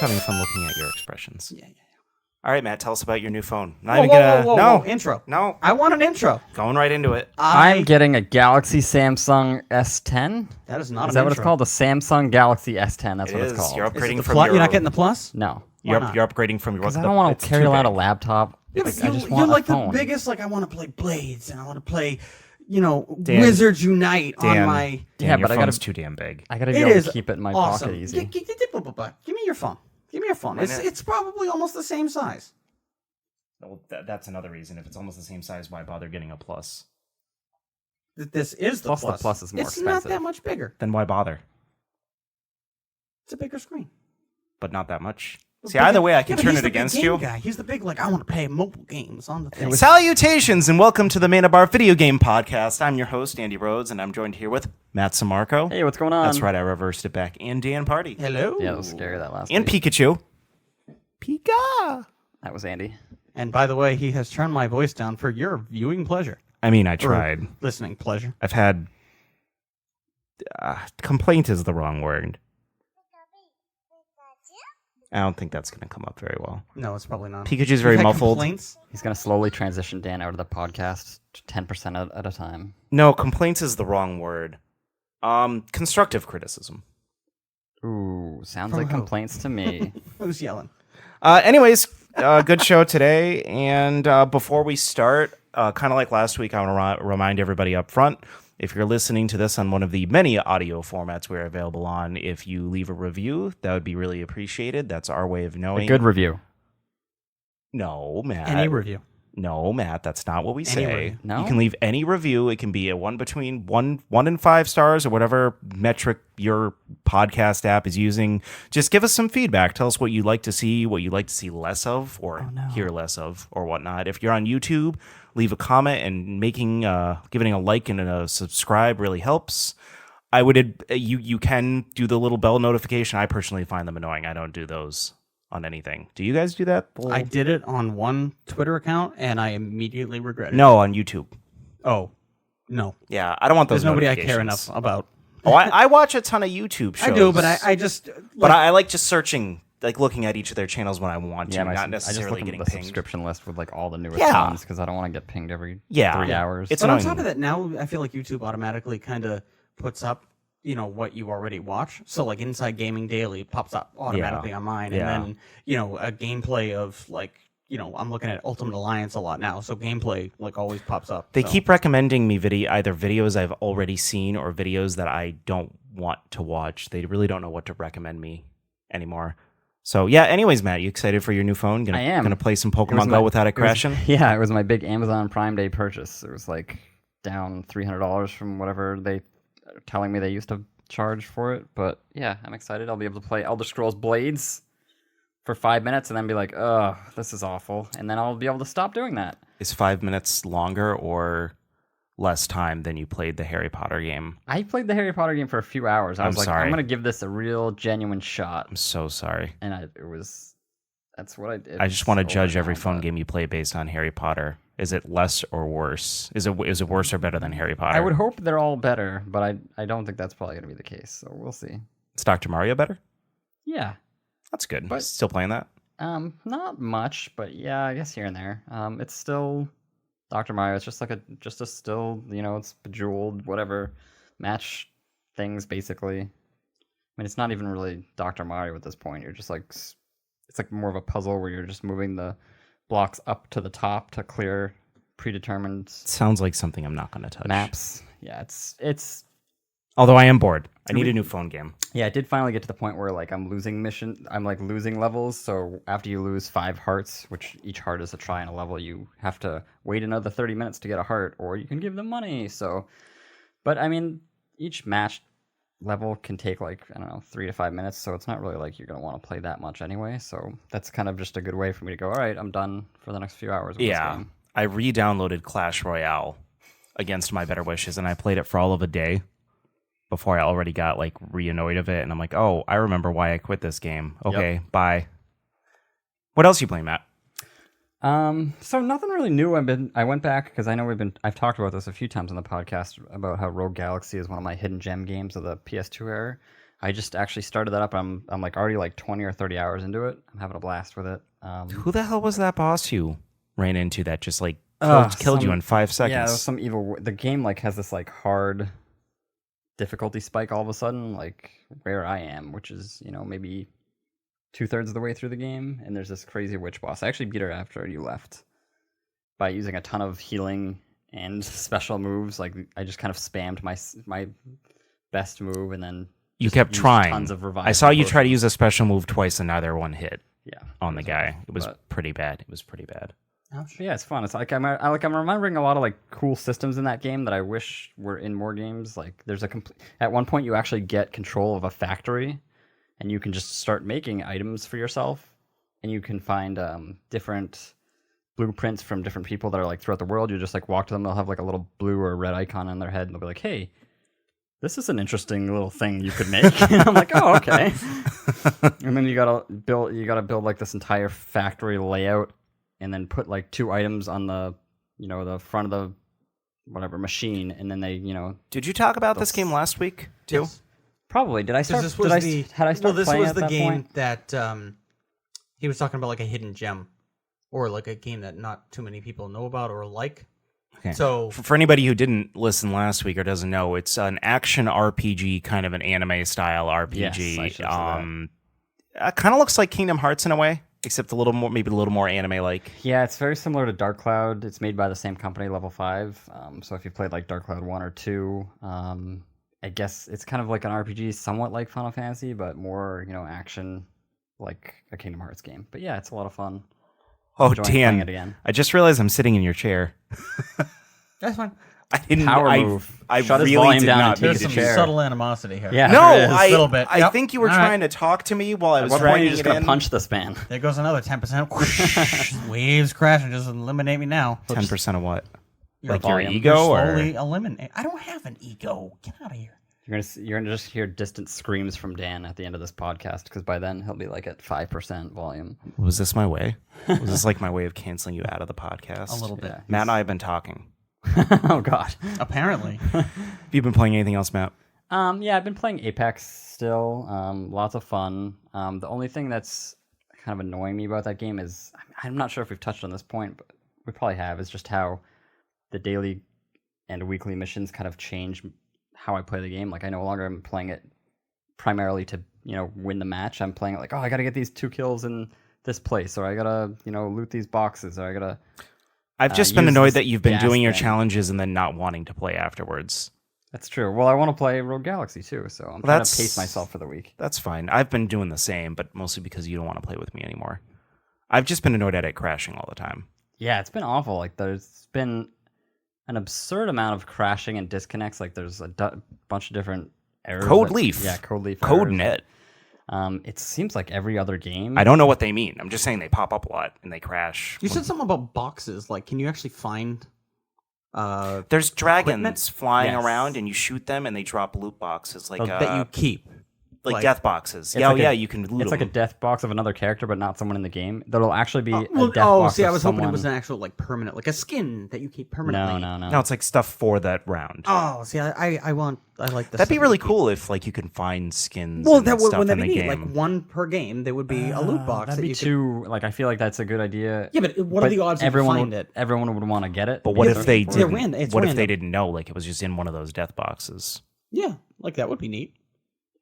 having fun looking at your expressions. Yeah. All right, Matt, tell us about your new phone. Whoa, intro. No. I want an intro. Going right into it. I'm getting a Galaxy Samsung S10. That is not Is an that what it's intro. called? The Samsung Galaxy S10. That's It what is. it's called. You're Is it upgrading the from plus? your... You're not getting the plus? No. You're not? upgrading from your... Because I don't want to carry around a laptop. Yeah, I but just you're want like a phone. the biggest, like, I want to play Blades, and I want to play, Dan, Wizards Unite Dan, on my... Dan, Yeah, your but I phone's gotta- too damn big. I gotta be It able is to keep it in my awesome. pocket easy. Give me your phone. Give me your phone. It's probably almost the same size. Well, that's another reason. If it's almost the same size, why bother getting a plus? This is the Plus, plus. the plus is more It's not expensive. that much bigger. Then why bother? It's a bigger screen. But not that much. See, But either way, I can but turn he's it the big against game you. Guy. He's the big, I want to play mobile games on the thing. Salutations and welcome to the Mana Bar Video Game Podcast. I'm your host, Andy Rhodes, and I'm joined here with Matt Samarco. Hey, what's going on? That's right, I reversed it back. And Dan Party. Hello. Yeah, it was scary that last And week. Pikachu. Pika! That was Andy. And by the way, he has turned my voice down for your viewing pleasure. I mean, I Or tried. listening pleasure. I've had... complaint is the wrong word. I don't think that's going to come up very well. No, it's probably not. Pikachu's very You've had muffled. complaints? He's going to slowly transition Dan out of the podcast to 10% at a time. No, complaints is the wrong word. Constructive criticism. Ooh, sounds From like who? complaints to me. Who's yelling? Anyways, good show today. And before we start, kind of like last week, I want to remind everybody up front, if you're listening to this on one of the many audio formats we're available on, if you leave a review, that would be really appreciated. That's our way of knowing. A good review. No, Matt. Any review. No, Matt, that's not what we say. review. No? You can leave any review. It can be a one between one and 5 stars or whatever metric your podcast app is using. Just give us some feedback. Tell us what you'd like to see, what you'd like to see less of or hear less of or whatnot. If you're on YouTube, leave a comment and giving a like and a subscribe really helps. I would you can do the little bell notification. I personally find them annoying. I don't do those on anything. Do you guys do that? I did it on one Twitter account, and I immediately regret it. No, on YouTube. Oh, no. Yeah, I don't want those. There's nobody I care notifications. enough about. Oh, I watch a ton of YouTube shows. I do, but I just... But I like just searching, like looking at each of their channels when I want to, Yeah, not I just necessarily look at getting the pinged. subscription list with like all the newest Yeah. ones because I don't want to get pinged every Yeah. 3 Yeah. hours. It's But on annoying. top of that, now I feel like YouTube automatically kind of puts up, what you already watch. So like Inside Gaming Daily pops up automatically on mine, Yeah. and then a gameplay of I'm looking at Ultimate Alliance a lot now, so gameplay always pops up. They so. keep recommending me either videos I've already seen or videos that I don't want to watch. They really don't know what to recommend me anymore. So yeah. Anyways, Matt, you excited for your new phone? I am. Gonna play some It was Pokemon Go without it crashing. Yeah, it was my big Amazon Prime Day purchase. It was like down $300 from whatever they are telling me they used to charge for it. But yeah, I'm excited. I'll be able to play Elder Scrolls Blades for 5 minutes and then be like, oh, this is awful. And then I'll be able to stop doing that. Is 5 minutes longer or less time than you played the Harry Potter game? I played the Harry Potter game for a few hours. I I'm was like, sorry. I'm going to give this a real genuine shot. I'm so sorry. And that's what I did. I just want to So judge every now, phone but game you play based on Harry Potter. Is it less or worse? Is it worse or better than Harry Potter? I would hope they're all better, but I don't think that's probably going to be the case. So we'll see. Is Dr. Mario better? Yeah. That's good. But- Still playing that? Not much, but yeah, I guess here and there. It's still Dr. Mario. It's just just a still, it's bejeweled, whatever, match things basically. I mean, it's not even really Dr. Mario at this point. You're just it's like more of a puzzle where you're just moving the blocks up to the top to clear predetermined Sounds like something I'm not going to touch. maps. Yeah, it's Although I am bored. I need a new phone game. Yeah, I did finally get to the point where I'm losing losing levels. So after you lose 5 hearts, which each heart is a try on a level, you have to wait another 30 minutes to get a heart, or you can give them money. So, but I mean, each match level can take 3 to 5 minutes. So it's not really like you're gonna want to play that much anyway. So that's kind of just a good way for me to go. All right, I'm done for the next few hours. With this game. I re-downloaded Clash Royale against my better wishes, and I played it for all of a day before I already got re-annoyed of it, and I'm like, oh, I remember why I quit this game. Okay, bye. What else you playing, Matt? So nothing really new. I went back because I know I've talked about this a few times on the podcast about how Rogue Galaxy is one of my hidden gem games of the PS2 era. I just actually started that up. I'm like already like 20 or 30 hours into it. I'm having a blast with it. Who the hell was that boss you ran into that just like killed you in 5 seconds? Yeah, it was some evil. The game like has this like hard difficulty spike all of a sudden, like where I am, which is maybe 2/3 of the way through the game, and there's this crazy witch boss. I actually beat her after you left by using a ton of healing and special moves. Like I just kind of spammed my best move, and then you kept trying. Tons of revival I saw you potions. try to use a special move twice, and neither one hit. Yeah, on the guy. It was but- pretty bad. It was pretty bad. Ouch. But yeah, it's fun. It's like I'm remembering a lot of like cool systems in that game that I wish were in more games. Like there's at one point you actually get control of a factory, and you can just start making items for yourself, and you can find different blueprints from different people that are like throughout the world. You just like walk to them, they'll have like a little blue or red icon on their head, and they'll be like, "Hey, this is an interesting little thing you could make." And I'm like, "Oh, okay." And then you gotta build like this entire factory layout, and then put like 2 items on the the front of the whatever machine, and then they Did you talk about this game last week too? Yes. probably did I start? This was Did I, the had I started well, this playing was at the that game point? that he was talking about, like a hidden gem, or like a game that not too many people know about or like. Okay. So For anybody who didn't listen last week or doesn't know, it's an action RPG, kind of an anime style RPG. Yes, I should say It kind of looks like Kingdom Hearts in a way, except maybe a little more anime like. Yeah, it's very similar to Dark Cloud. It's made by the same company, Level 5. So if you played like Dark Cloud 1 or 2, I guess it's kind of like an RPG, somewhat like Final Fantasy, but more, action like a Kingdom Hearts game. But yeah, it's a lot of fun. Oh, Enjoying playing Dan! it again. I just realized I'm sitting in your chair. that's fine. I didn't. Power I, move. I Shut his really volume did down not and mean take There's to the some chair. subtle animosity here. Yeah. No, There is, a little bit. I Yep. think you were All right. trying to talk to me while I At was what point are dragging you just it going in. to punch this man? There goes another 10%. Waves crash and just eliminate me now. 10% of what? Your Like your volume. ego, or slowly eliminate. I don't have an ego. Get out of here. You're gonna just hear distant screams from Dan at the end of this podcast, because by then he'll be like at 5% volume. was this my way? Was this like my way of canceling you out of the podcast? A little bit. Yeah. Matt and I have been talking. Oh God. Apparently. Have you been playing anything else, Matt? Yeah, I've been playing Apex still. Lots of fun. The only thing that's kind of annoying me about that game is, I'm not sure if we've touched on this point, but we probably have, is just how the daily and weekly missions kind of change how I play the game. Like I no longer am playing it primarily to, win the match. I'm playing it like, oh, I got to get these 2 kills in this place, or I got to, loot these boxes, or I got to... I've just been use annoyed this that you've been gas doing your thing. challenges and then not wanting to play afterwards. That's true. Well, I want to play Rogue Galaxy too, so I'm trying to That's- pace myself for the week. That's fine. I've been doing the same, but mostly because you don't want to play with me anymore. I've just been annoyed at it crashing all the time. Yeah, it's been awful. Like there's been an absurd amount of crashing and disconnects. Like there's a bunch of different errors. Code leaf. Yeah, code leaf. Code errors. net. It seems like every other game. I don't know what they mean. I'm just saying they pop up a lot and they crash. You said something about boxes. Like, can you actually find There's dragons Equipment? flying Yes. around and you shoot them and they drop loot boxes like that you keep? like like- death boxes. It's Yeah, like a- yeah, you can loot It's like a them. death box of another character, but not someone in the game. There'll actually be a Well, death box. see, I of was hoping it was someone- an actual like permanent, like a skin that you keep permanently. No. No, it's like stuff for that round. Oh, see, I like this. That'd be really cool if like you can find skins. Well, and that would stuff when in that'd the be neat. game. Like one per game, there would be a loot box That'd that be you could. too. Like I feel like that's a good idea. Yeah, but what are the odds everyone you find would, it? Everyone would want to get it. But what Yeah, if but they they're didn't? random. It's What if they random. didn't know? Like it was just in one of those death boxes. Yeah, like that would be neat.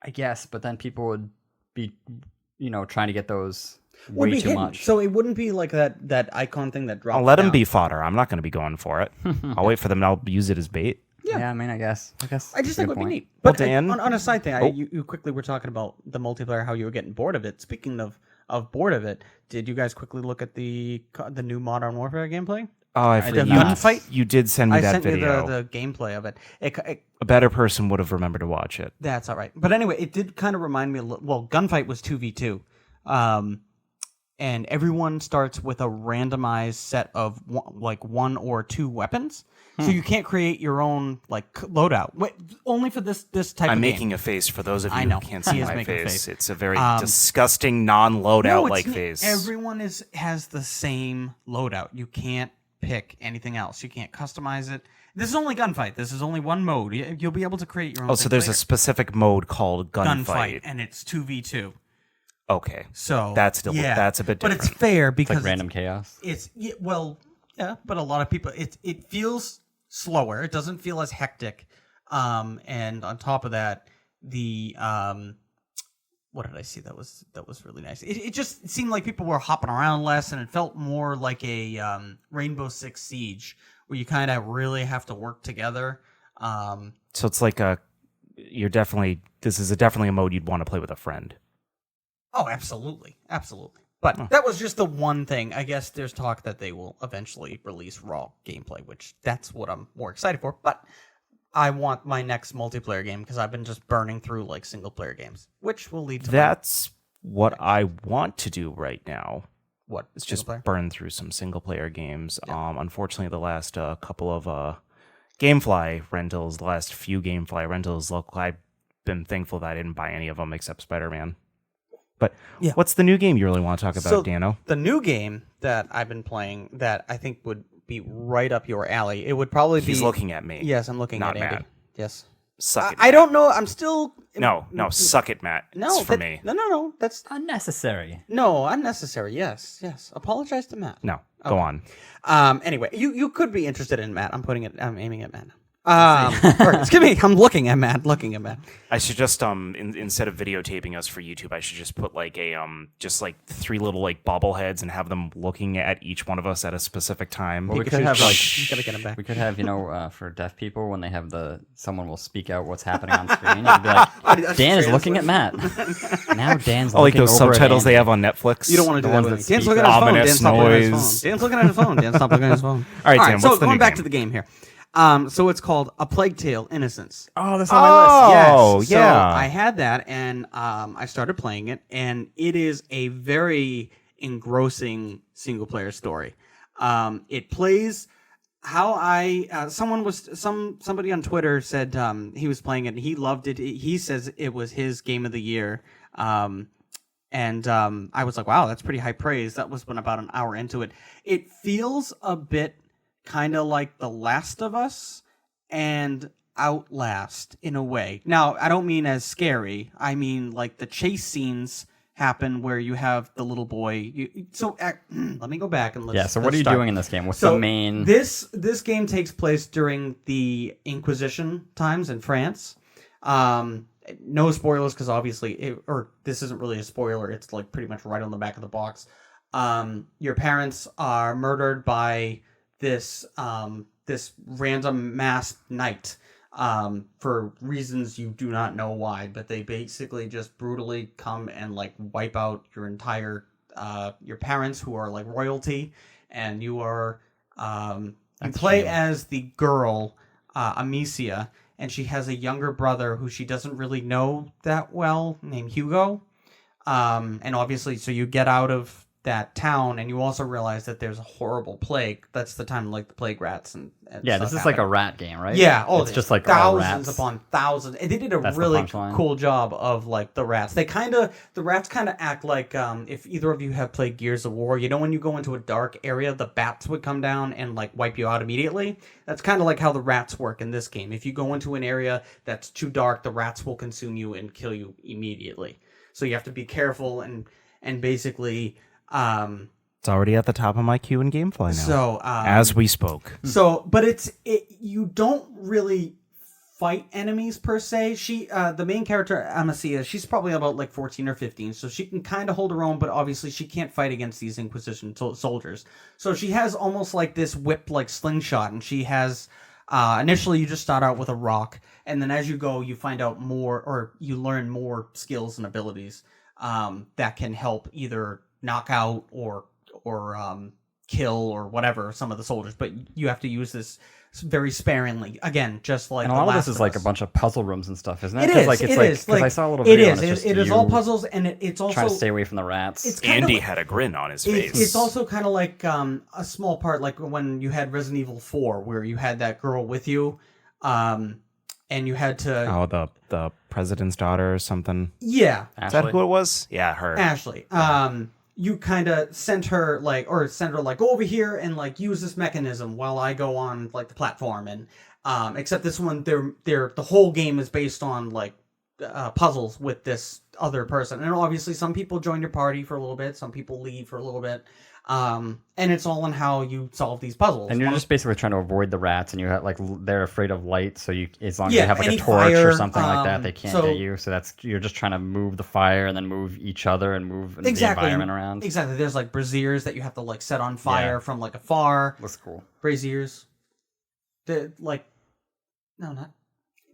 I guess, but then people would be, trying to get those Would way be too hidden. much. So it wouldn't be like that icon thing that drops. I'll let them down. be fodder. I'm not going to be going for it. I'll wait for them and I'll use it as bait. Yeah, I mean, I guess. I just that's a think it good would be point. neat. Well, But Dan- on a side thing, Oh. you quickly were talking about the multiplayer, how you were getting bored of it. Speaking of bored of it, did you guys quickly look at the new Modern Warfare gameplay? Oh, I did forgot. not. Gunfight? You did send me I that sent video. you the gameplay of it. A better person would have remembered to watch it. That's all right. But anyway, it did kind of remind me a little. Well, Gunfight was 2v2. And everyone starts with a randomized set of one or two weapons. So you can't create your own loadout. Wait, only for this type I'm of game. making a face for those of you I know. who can't He see is my making a face. face. It's a very disgusting non-loadout like it's- face. Everyone has the same loadout. You can't pick anything else. You can't customize it. This is only gunfight. This is only one mode. You'll be able to create your own. Oh, so there's later. a specific mode called gunfight. And it's 2v2. Okay, So that's still that's a bit different. But it's fair because like random chaos. But a lot of people it feels slower. It doesn't feel as hectic. And on top of that, the what did I see that was really nice? It just seemed like people were hopping around less, and it felt more like a Rainbow Six Siege, where you kind of really have to work together. So it's like this is definitely a mode you'd want to play with a friend. Oh, absolutely. But that was just the one thing. I guess there's talk that they will eventually release raw gameplay, which that's what I'm more excited for. But I want my next multiplayer game because I've been just burning through like single player games, which will lead to That's what I want to do right now. what? It's just burn through some single player games. Yeah. Unfortunately, the last couple of GameFly rentals, the last few GameFly rentals, look, I've been thankful that I didn't buy any of them except Spider-Man. But what's the new game you really want to talk about, Dano? The new game that I've been playing that I think would be right up your alley. It would probably be. He's looking at me. Yes, I'm looking Not at Andy. Matt. Yes. Suck it. I don't know. I'm still. No, suck it, Matt. No, it's for me. No. That's Unnecessary. no unnecessary. Yes. Apologize to Matt. No, go on. Anyway, you could be interested in Matt. I'm aiming at Matt. Excuse me. I'm looking at Matt. I should just instead of videotaping us for YouTube, I should just put like a just like 3 little like bobbleheads and have them looking at each one of us at a specific time. Well, we could have like Gotta get him back. we could have for deaf people when they have someone will speak out what's happening on screen. It'd be like Dan is looking at Matt. Now Dan's like looking those over at subtitles they Andy. have on Netflix. You don't want to do that. ones With that Dan's speak looking at his phone. ominous Dan, stop looking at his phone. noise. Dan's looking at his phone. Dan, stop looking at his phone. All right, Dan, so what's the going new back game? to the game here. So it's called A Plague Tale: Innocence. Oh, that's on my list. Oh, Yes. yeah. So I had that, and I started playing it, and it is a very engrossing single player story. It plays how somebody on Twitter said he was playing it and he loved it. He says it was his game of the year. And I was like, wow, that's pretty high praise. That was when about an hour into it. It feels a bit kind of like The Last of Us and Outlast in a way. Now, I don't mean as scary. I mean like the chase scenes happen where you have the little boy. Let me go back and let's. Yeah. So what are you doing in this game? What's the main? This game takes place during the Inquisition times in France. No spoilers because obviously, this isn't really a spoiler. It's like pretty much right on the back of the box. Your parents are murdered by this random masked knight for reasons you do not know why, but they basically just brutally come and like wipe out your entire your parents who are like royalty, and you are you play as the girl Amicia, and she has a younger brother who she doesn't really know that well named Hugo, and obviously so you get out of that town, and you also realize that there's a horrible plague. That's the time like the plague rats and Yeah, stuff this is happen. like a rat game, right? Yeah, it's just like all thousands rats. upon thousands. And they did a That's the really punchline. cool job of like the rats. The rats kind of act like if either of you have played Gears of War, you know when you go into a dark area, the bats would come down and like wipe you out immediately. That's kind of like how the rats work in this game. If you go into an area that's too dark, the rats will consume you and kill you immediately. So you have to be careful and basically. It's already at the top of my queue in GameFly now. So as we spoke. So, but you don't really fight enemies per se. She, the main character, Amicia, she's probably about like 14 or 15, so she can kind of hold her own, but obviously she can't fight against these Inquisition soldiers. So she has almost like this whip like slingshot, and she has, initially you just start out with a rock, and then as you go, you find out more, or you learn more skills and abilities that can help either knock out or kill or whatever some of the soldiers, but you have to use this very sparingly. Again, just like and a lot of this is like a bunch of puzzle rooms and stuff, isn't it? It is. Like, it it's is. Because I saw a little It video. is. And it's It is all puzzles, and it's also trying to stay away from the rats. It's kind Andy of, had a grin on his face. It's also kind of like a small part, like when you had Resident Evil 4, where you had that girl with you, and you had to. Oh, the president's daughter or something. Yeah. Is that who it was? Yeah, her. Ashley. you kind of send her like go over here and like use this mechanism while I go on like the platform. And except this one, the whole game is based on like puzzles with this other person. And obviously, some people join your party for a little bit, some people leave for a little bit. And it's all on how you solve these puzzles. And you're just basically trying to avoid the rats, and you have, like, they're afraid of light, so as long as you have like a torch or something like that, they can't get you. So you're just trying to move the fire and then move each other and move the environment around. Exactly. There's like braziers that you have to like set on fire from like afar. That's cool. Braziers. Not.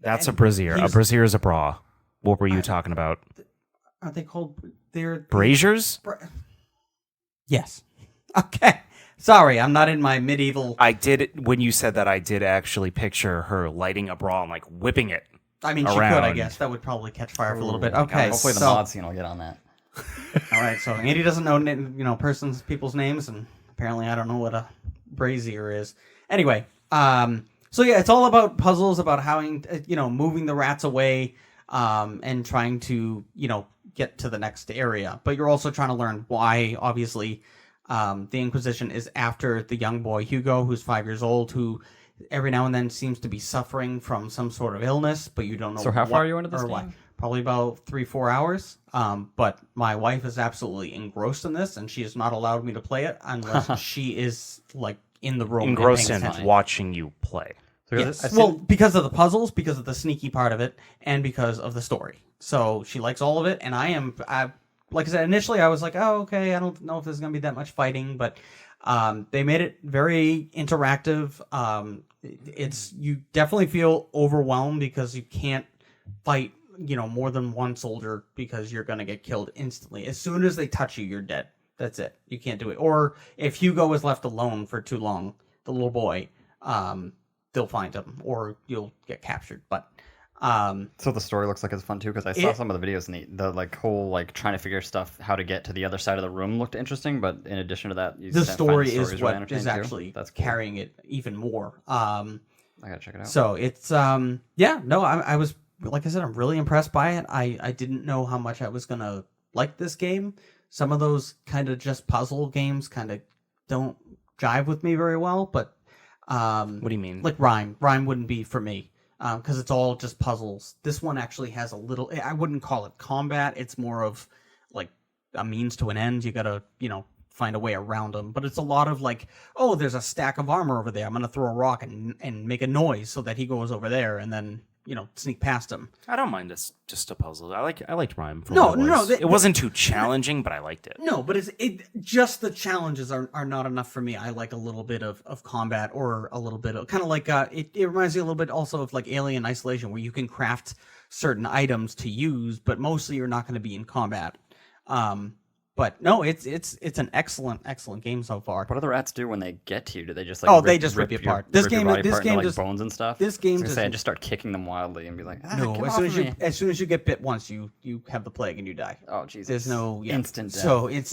That's a brazier. A brazier is a bra. What were you talking about? Are they called? They're braziers? Yes. Okay. Sorry, I'm not in my medieval... When you said that, I did actually picture her lighting a bra and, like, whipping it I mean, she could, I guess. That would probably catch fire for a little bit. Okay, hopefully the mod scene will get on that. All right, so Andy doesn't know, people's names, and apparently I don't know what a brazier is. Anyway, so yeah, it's all about puzzles, about how, moving the rats away, and trying to, get to the next area. But you're also trying to learn why, obviously... the Inquisition is after the young boy Hugo, who's 5 years old, who every now and then seems to be suffering from some sort of illness, but you don't know. So how far are you into this game? Why. Probably about 3-4 hours. But my wife is absolutely engrossed in this, and she has not allowed me to play it unless she is like in the room. Engrossed in watching you play. So yes. Well, because of the puzzles, because of the sneaky part of it, and because of the story. So she likes all of it, and like I said, initially I was like, oh, okay, I don't know if there's going to be that much fighting, but they made it very interactive. You definitely feel overwhelmed because you can't fight, more than one soldier because you're going to get killed instantly. As soon as they touch you, you're dead. That's it. You can't do it. Or if Hugo is left alone for too long, the little boy, they'll find him or you'll get captured. But so the story looks like it's fun too, because I saw some of the videos and the like whole like trying to figure stuff how to get to the other side of the room looked interesting, but in addition to that, the story is what is actually that's cool. Carrying it even more. I gotta check it out. So it's I was, like I said, I'm really impressed by it. I didn't know how much I was gonna like this game. Some of those kind of just puzzle games kind of don't jive with me very well, but what do you mean? Like Rime wouldn't be for me. Because it's all just puzzles. This one actually has a little... I wouldn't call it combat. It's more of, like, a means to an end. You gotta, find a way around them. But it's a lot of, like, oh, there's a stack of armor over there. I'm gonna throw a rock and make a noise so that he goes over there and then, sneak past him. I don't mind this, just a puzzle. I liked Rime. It wasn't too challenging, but I liked it. No, but just the challenges are not enough for me. I like a little bit of combat or a little bit of kind of like it reminds me a little bit also of like Alien Isolation, where you can craft certain items to use, but mostly you're not going to be in combat. But no, it's an excellent game so far. What do the rats do when they get to you? Do they just like they just rip you apart? This game just bones and stuff. This game just start kicking them wildly and be like, no. As soon as you get bit once, you have the plague and you die. Oh Jesus! There's no instant death. So it's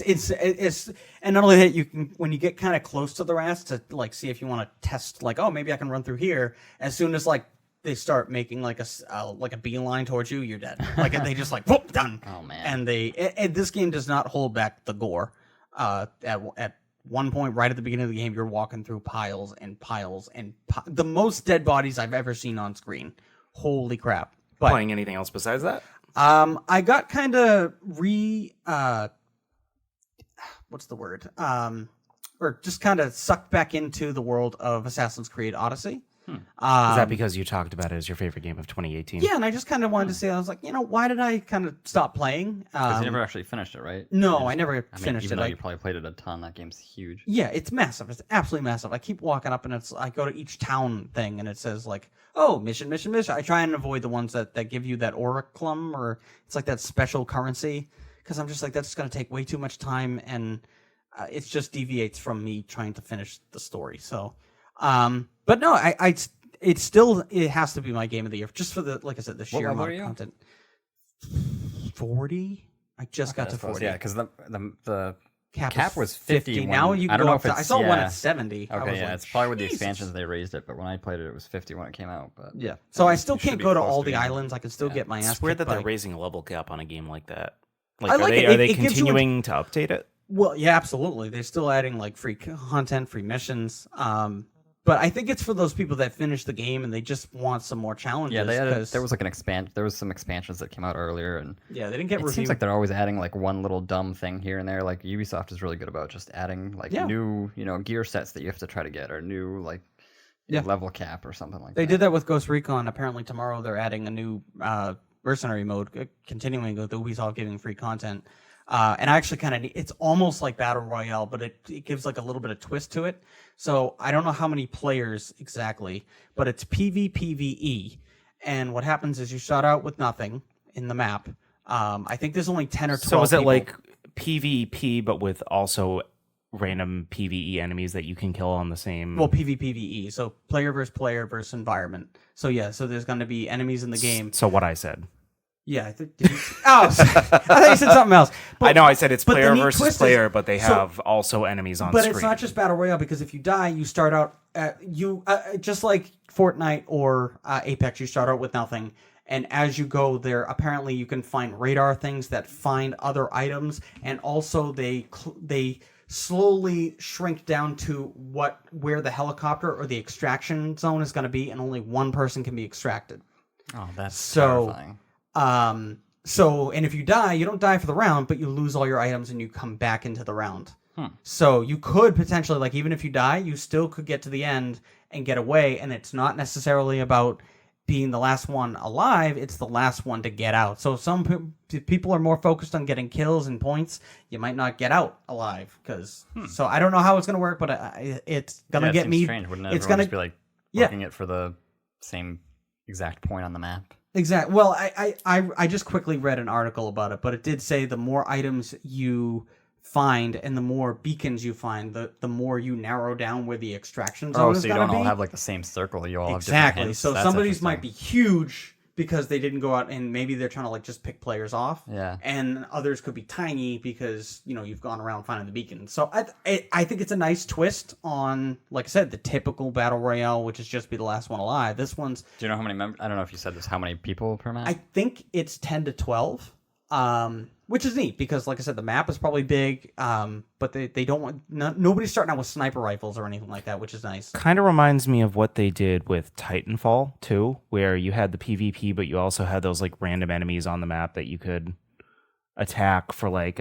and not only that, you can, when you get kind of close to the rats to like see if you want to test, like, oh, maybe I can run through here. As soon as like they start making like a beeline towards you, you're dead. Like they just like whoop, done. Oh man! And this game does not hold back the gore. At one point, right at the beginning of the game, you're walking through piles and piles and the most dead bodies I've ever seen on screen. Holy crap! But, playing anything else besides that? I got kind of what's the word? Or just kind of sucked back into the world of Assassin's Creed Odyssey. Is that because you talked about it as your favorite game of 2018? Yeah, and I just kind of wanted to say, I was like, why did I kind of stop playing? Because you never actually finished it, right? No, I never finished even it. Though you probably played it a ton, that game's huge. Yeah, it's massive. It's absolutely massive. I keep walking up, and I go to each town thing, and it says like, oh, mission. I try and avoid the ones that give you that oriclum, or it's like that special currency, because I'm just like, that's going to take way too much time, and it just deviates from me trying to finish the story. So, but no, it has to be my game of the year, just for the, like I said, the sheer amount of content. 40? I just got to 40. Yeah, because the cap was 50. Now you can go up to, I saw one at 70. Okay, yeah, it's probably with the expansions they raised it, but when I played it, it was 50 when it came out. But yeah, so I still can't go to all the islands. I can still get my ass. It's weird that they're raising a level cap on a game like that. Like, I like are they continuing to update it? Well, yeah, absolutely. They're still adding like free content, free missions. But I think it's for those people that finish the game and they just want some more challenges. Yeah, they added. 'cause- There was like there was some expansions that came out earlier, and yeah, they didn't get it reviewed. seems like they're always adding like one little dumb thing here and there. Like Ubisoft is really good about just adding like new, gear sets that you have to try to get, or new like level cap or something like that. They did that with Ghost Recon. Apparently tomorrow they're adding a new mercenary mode, continuing with Ubisoft giving free content. And I actually kind of it's almost like Battle Royale, but it gives like a little bit of twist to it. So I don't know how many players exactly, but it's PvPvE. And what happens is you start out with nothing in the map. I think there's only 10 or 12 So is it people. like PvP, but with also random PvE enemies that you can kill on the same... Well, PvPvE. So player versus environment. So yeah, so there's going to be enemies in the game. So what I said. Yeah, I think. I thought you said something else. But, I know I said it's but the player neat versus twist player, is- but they so- have also enemies on But screen. it's not just Battle Royale, because if you die, you start out just like Fortnite or Apex, you start out with nothing. And as you go there, apparently you can find radar things that find other items, and also they slowly shrink down to where the helicopter or the extraction zone is going to be, and only one person can be extracted. Oh, that's So, terrifying. And if you die, you don't die for the round, but you lose all your items and you come back into the round. So you could potentially, like, even if you die, you still could get to the end and get away, and it's not necessarily about being the last one alive, it's the last one to get out. So some people are more focused on getting kills and points. You might not get out alive, so I don't know how it's going to work, but it's going to it get seems me. strange. Wouldn't It's everyone going just be like yeah. looking it for the same exact point on the map? Exactly. Well, I just quickly read an article about it, but it did say the more items you find and the more beacons you find, the more you narrow down where the extraction zone Oh, is so you going to don't all be. have like the same circle. You all have different Exactly. hints. So That's somebody's might be interesting. huge because they didn't go out, and maybe they're trying to like just pick players off. Yeah. And others could be tiny because you've gone around finding the beacon. So I think it's a nice twist on, like I said, the typical battle royale, which is just be the last one alive. This one's Do you know how many members? I don't know if you said this. How many people per map? I think it's 10 to 12. Which is neat because, like I said, the map is probably big, but they don't want nobody's starting out with sniper rifles or anything like that, which is nice. Kind of reminds me of what they did with Titanfall too, where you had the PvP, but you also had those like random enemies on the map that you could attack for like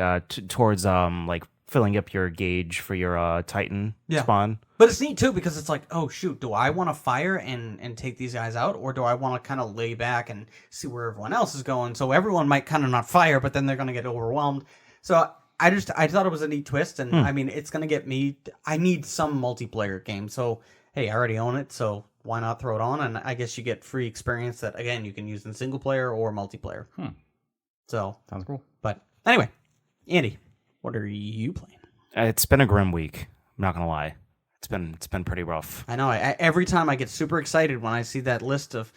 towards like filling up your gauge for your Titan spawn. But it's neat too because it's like, oh shoot, do I want to fire and take these guys out, or do I want to kind of lay back and see where everyone else is going? So everyone might kind of not fire, but then they're going to get overwhelmed. So I thought it was a neat twist, and I mean, it's going to get me. I need some multiplayer game, so hey, I already own it, so why not throw it on? And I guess you get free experience that again you can use in single player or multiplayer. So Sounds cool. but anyway, Andy, what are you playing? It's been a grim week. I'm not gonna lie. It's been pretty rough. I know. Every time I get super excited when I see that list of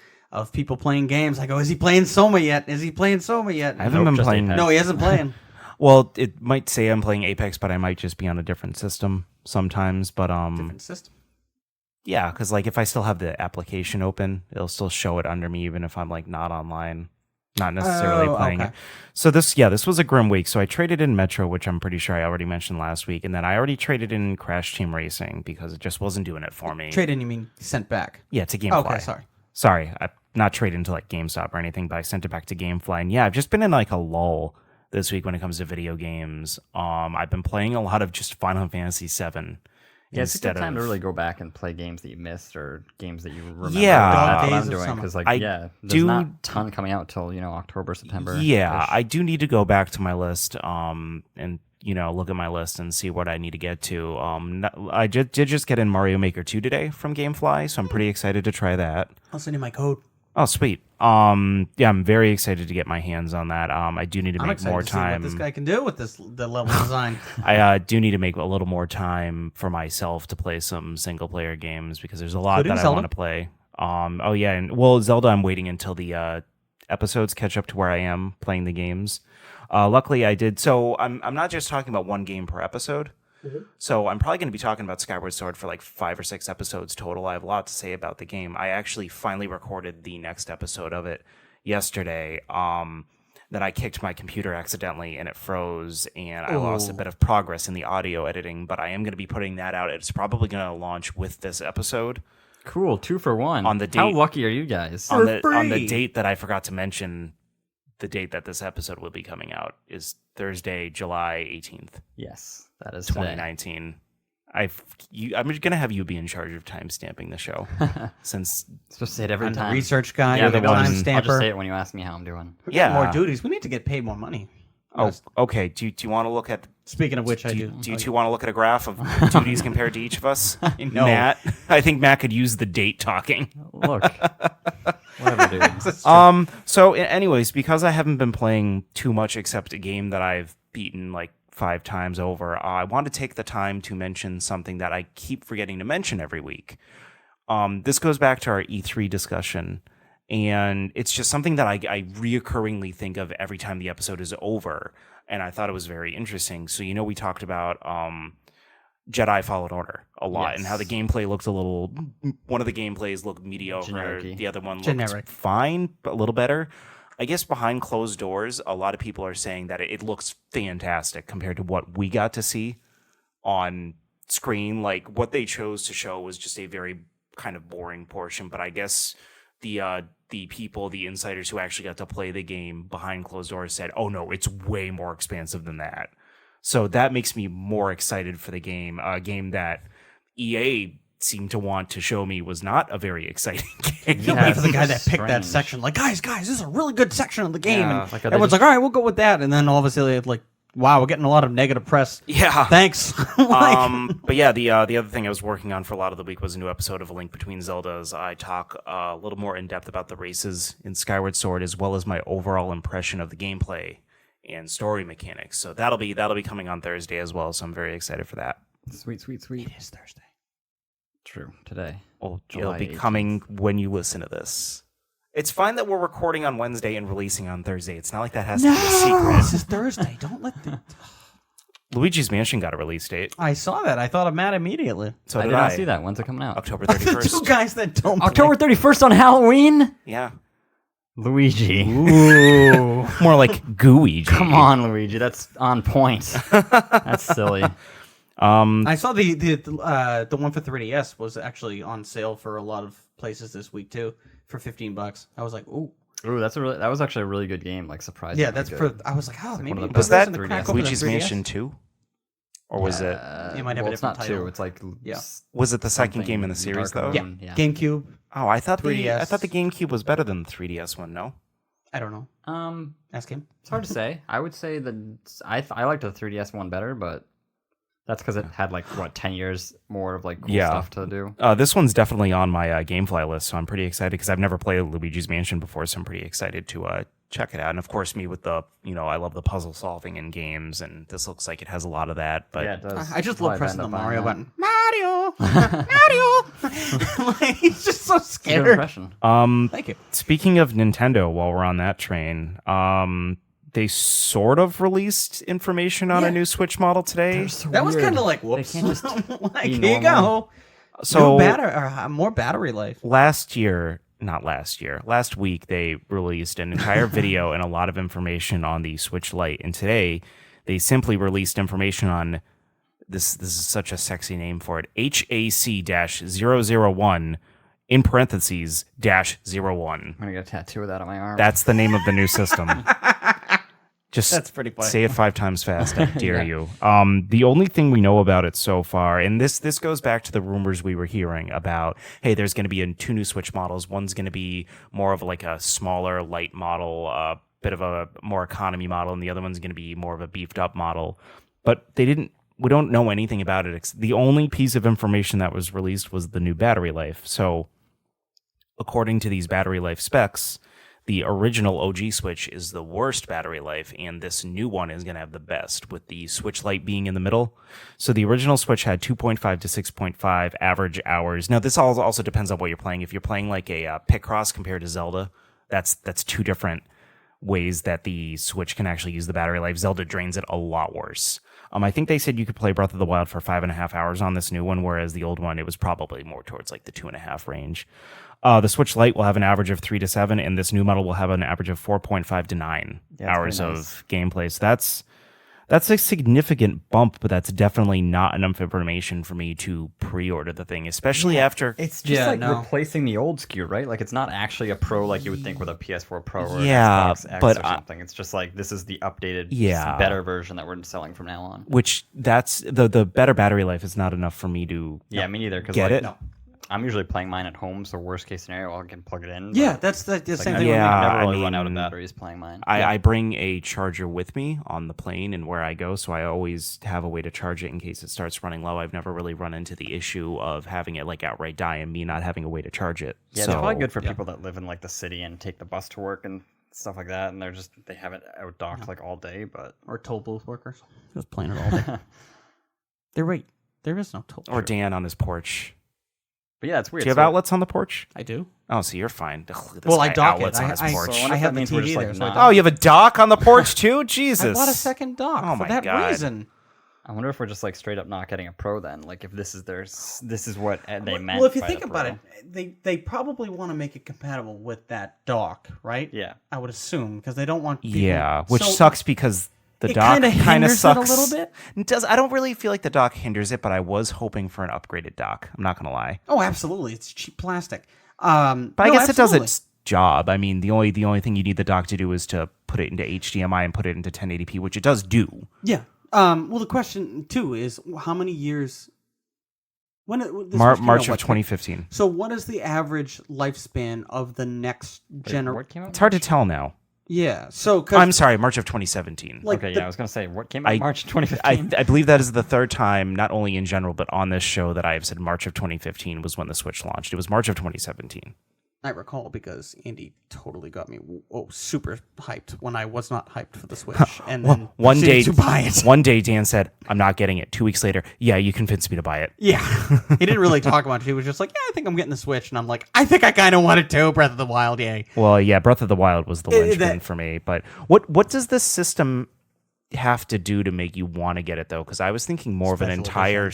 people playing games, I go, "Is he playing Soma yet? Is he playing Soma yet?" I haven't been just playing. Apex. No, he hasn't playing. Well, it might say I'm playing Apex, but I might just be on a different system sometimes. But Different system. yeah, because like if I still have the application open, it'll still show it under me even if I'm like not online, not necessarily playing okay. it. So this was a grim week. So I traded in Metro, which I'm pretty sure I already mentioned last week, and then I already traded in Crash Team Racing because it just wasn't doing it for me. Trade in, you mean sent back? Yeah, to GameFly. Okay, Sorry, I not traded into like GameStop or anything, but I sent it back to GameFly. And yeah, I've just been in like a lull this week when it comes to video games. I've been playing a lot of just Final Fantasy VII. Yeah, it's a good instead time of to really go back and play games that you missed or games that you remember. Yeah. That's Dog what Days I'm of doing Summer. because, like, I there's do- not a ton coming out till October, September. Yeah, I do need to go back to my list and look at my list and see what I need to get to. I did just get in Mario Maker 2 today from GameFly, so I'm pretty excited to try that. I'll send you my code. Oh, sweet. Yeah, I'm very excited to get my hands on that. I do need to I'm make excited more to time. see what this guy can do with the level design. I do need to make a little more time for myself to play some single player games because there's a lot Including that I Zelda? want to play. Zelda, I'm waiting until the episodes catch up to where I am playing the games. Luckily, I did. So I'm not just talking about one game per episode. So I'm probably going to be talking about Skyward Sword for like 5 or 6 episodes total. I have a lot to say about the game. I actually finally recorded the next episode of it yesterday. Then I kicked my computer accidentally and it froze, and I lost a bit of progress in the audio editing, but I am going to be putting that out. It's probably going to launch with this episode. Cool, 2 for 1. On the date. How lucky are you guys? On the date that I forgot to mention, the date that this episode will be coming out is Thursday, July 18th. Yes, that is 2019. I'm going to have you be in charge of timestamping the show, since supposed to say it every I'm the time. research guy. Yeah, You're the maybe I'll time just stamper. say it when you ask me how I'm doing. We got Yeah. more duties. We need to get paid more money. Oh, okay. Do you want to look at? Speaking of which, I do. Do you two want to look at a graph of duties compared to each of us? know. Matt, I think Matt could use the date talking. Look, whatever, dude. So, anyways, because I haven't been playing too much except a game that I've beaten like 5 times over, I want to take the time to mention something that I keep forgetting to mention every week. This goes back to our E3 discussion, and it's just something that I reoccurringly think of every time the episode is over, and I thought it was very interesting. So, we talked about Jedi Fallen Order a lot, and how the gameplay looked one of the gameplays looked mediocre, Generic-y. the other one looked Generic. fine, but a little better. I guess behind closed doors, a lot of people are saying that it looks fantastic compared to what we got to see on screen. Like, what they chose to show was just a very kind of boring portion, but I guess the people, the insiders who actually got to play the game behind closed doors said, oh no, it's way more expansive than that. So that makes me more excited for the game, a game that EA seemed to want to show me was not a very exciting game. Feel bad for the guy that picked strange. that section. Like, guys, this is a really good section of the game. Yeah. And Like, are they everyone's just- like, all right, we'll go with that. And then all of a sudden, like, wow, we're getting a lot of negative press. Yeah. Thanks. But yeah, the other thing I was working on for a lot of the week was a new episode of A Link Between Zeldas. I talk a little more in depth about the races in Skyward Sword, as well as my overall impression of the gameplay and story mechanics. So that'll be coming on Thursday as well. So I'm very excited for that. Sweet. It is Thursday. True. Today. Well, July it'll be 18th. coming when you listen to this. It's fine that we're recording on Wednesday and releasing on Thursday. It's not like that has to be a secret. This is Thursday. Don't let the... Luigi's Mansion got a release date. I saw that. I thought of Matt immediately. So I did did not see that. When's it coming out? October The 31st. two guys that don't October 31st on Halloween? Yeah. Luigi. Ooh. More like gooey. Come on, Luigi. That's on point. That's silly. I saw the one for 3DS was actually on sale for a lot of places this week too for $15. I was like, ooh, Ooh, that was actually a really good game. Like, surprisingly. yeah, that's good. for. I was like, oh, maybe one of the Was best that 3DS. crack open Luigi's a 3DS? Mansion 2? Or was it? It might have a it's not different title. 2. It's like Yeah. Was it the second something game in the series Dark though? Moon, yeah. GameCube. Oh, I thought the 3DS. GameCube was better than the 3DS one. No. I don't know. Ask him. It's hard to say. I would say that I liked the 3DS one better, but that's because it had 10 years more of cool stuff to do. This one's definitely on my GameFly list, so I'm pretty excited because I've never played Luigi's Mansion before, so I'm pretty excited to check it out. And of course, me with the I love the puzzle solving in games, and this looks like it has a lot of that. But Yeah, it does. I just Probably love pressing the end up Mario buying button. Mario. He's just so that. Good scared. impression. Thank you. speaking of Nintendo, while we're on that train, they sort of released information on a new Switch model today. That was kind of like whoops. They can't just like, be here you normal. go. So More battery life. last week, they released an entire video and a lot of information on the Switch Lite. And today, they simply released information on this is such a sexy name for it, HAC-001 in parentheses -01. I'm gonna get a tattoo of that on my arm. That's the name of the new system. Just That's pretty funny. say it 5 times fast, I dare you. The only thing we know about it so far, and this goes back to the rumors we were hearing about, hey, there's going to be 2 new Switch models. One's going to be more of a smaller, light model, bit of a more economy model, and the other one's going to be more of a beefed up model. But we don't know anything about it. The only piece of information that was released was the new battery life. So according to these battery life specs, the original OG Switch is the worst battery life, and this new one is going to have the best, with the Switch Lite being in the middle. So the original Switch had 2.5 to 6.5 average hours. Now, this also depends on what you're playing. If you're playing a Picross compared to Zelda, that's 2 different ways that the Switch can actually use the battery life. Zelda drains it a lot worse. I think they said you could play Breath of the Wild for 5.5 hours on this new one, whereas the old one, it was probably more towards like the 2.5 range. The Switch Lite will have an average of 3 to 7, and this new model will have an average of 4.5 to 9 hours of gameplay. So that's a significant bump, but that's definitely not enough information for me to pre-order the thing, especially after... It's just replacing the old SKU, right? Like, it's not actually a Pro like you would think with a PS4 Pro or an Xbox X or something. It's just like, this is the updated, better version that we're selling from now on. Which, that's... The better battery life is not enough for me to me neither. Get it? No. I'm usually playing mine at home, so worst case scenario, I can plug it in. Yeah, that's the same thing. I never really run out of batteries playing mine. I bring a charger with me on the plane and where I go, so I always have a way to charge it in case it starts running low. I've never really run into the issue of having it like outright die and me not having a way to charge it. Yeah, it's probably good for people that live in like the city and take the bus to work and stuff like that, and they have it out docked like all day, but or toll booth workers just playing it all day. There is no toll. Or Dan on his porch. But yeah, it's weird. Do you have outlets on the porch? I do. Oh, so you're fine. Well, I dock it. On his porch. So I have the TV there. Oh, you have a dock on the porch too? Jesus. I bought a second dock for that reason. I wonder if we're just like straight up not getting a Pro then. Like if this is what they meant. Well, if you think about it, they probably want to make it compatible with that dock, right? Yeah. I would assume because they don't want people... Yeah, which sucks because the dock kind of sucks. It a little bit. It does. I don't really feel like the dock hinders it, but I was hoping for an upgraded dock. I'm not gonna lie. Oh, absolutely. It's cheap plastic. But I guess it does its job. I mean, the only thing you need the dock to do is to put it into HDMI and put it into 1080p, which it does do. Yeah. Well, the question too is how many years. March of 2015. So, what is the average lifespan of the next generation? It's hard to tell now. Yeah, so... I'm sorry, March of 2017. Like I was going to say, what came out March 2015? I believe that is the third time, not only in general, but on this show that I have said March of 2015 was when the Switch launched. It was March of 2017. I recall because Andy totally got me super hyped when I was not hyped for the Switch. And then one day to buy it. One day Dan said, I'm not getting it. 2 weeks later, yeah, you convinced me to buy it. Yeah. He didn't really talk much. He was just like, yeah, I think I'm getting the Switch. And I'm like, I think I kind of want it too, Breath of the Wild, yay. Well, yeah, Breath of the Wild was the linchpin for me. But what does this system have to do to make you want to get it, though? Because I was thinking more of an entire...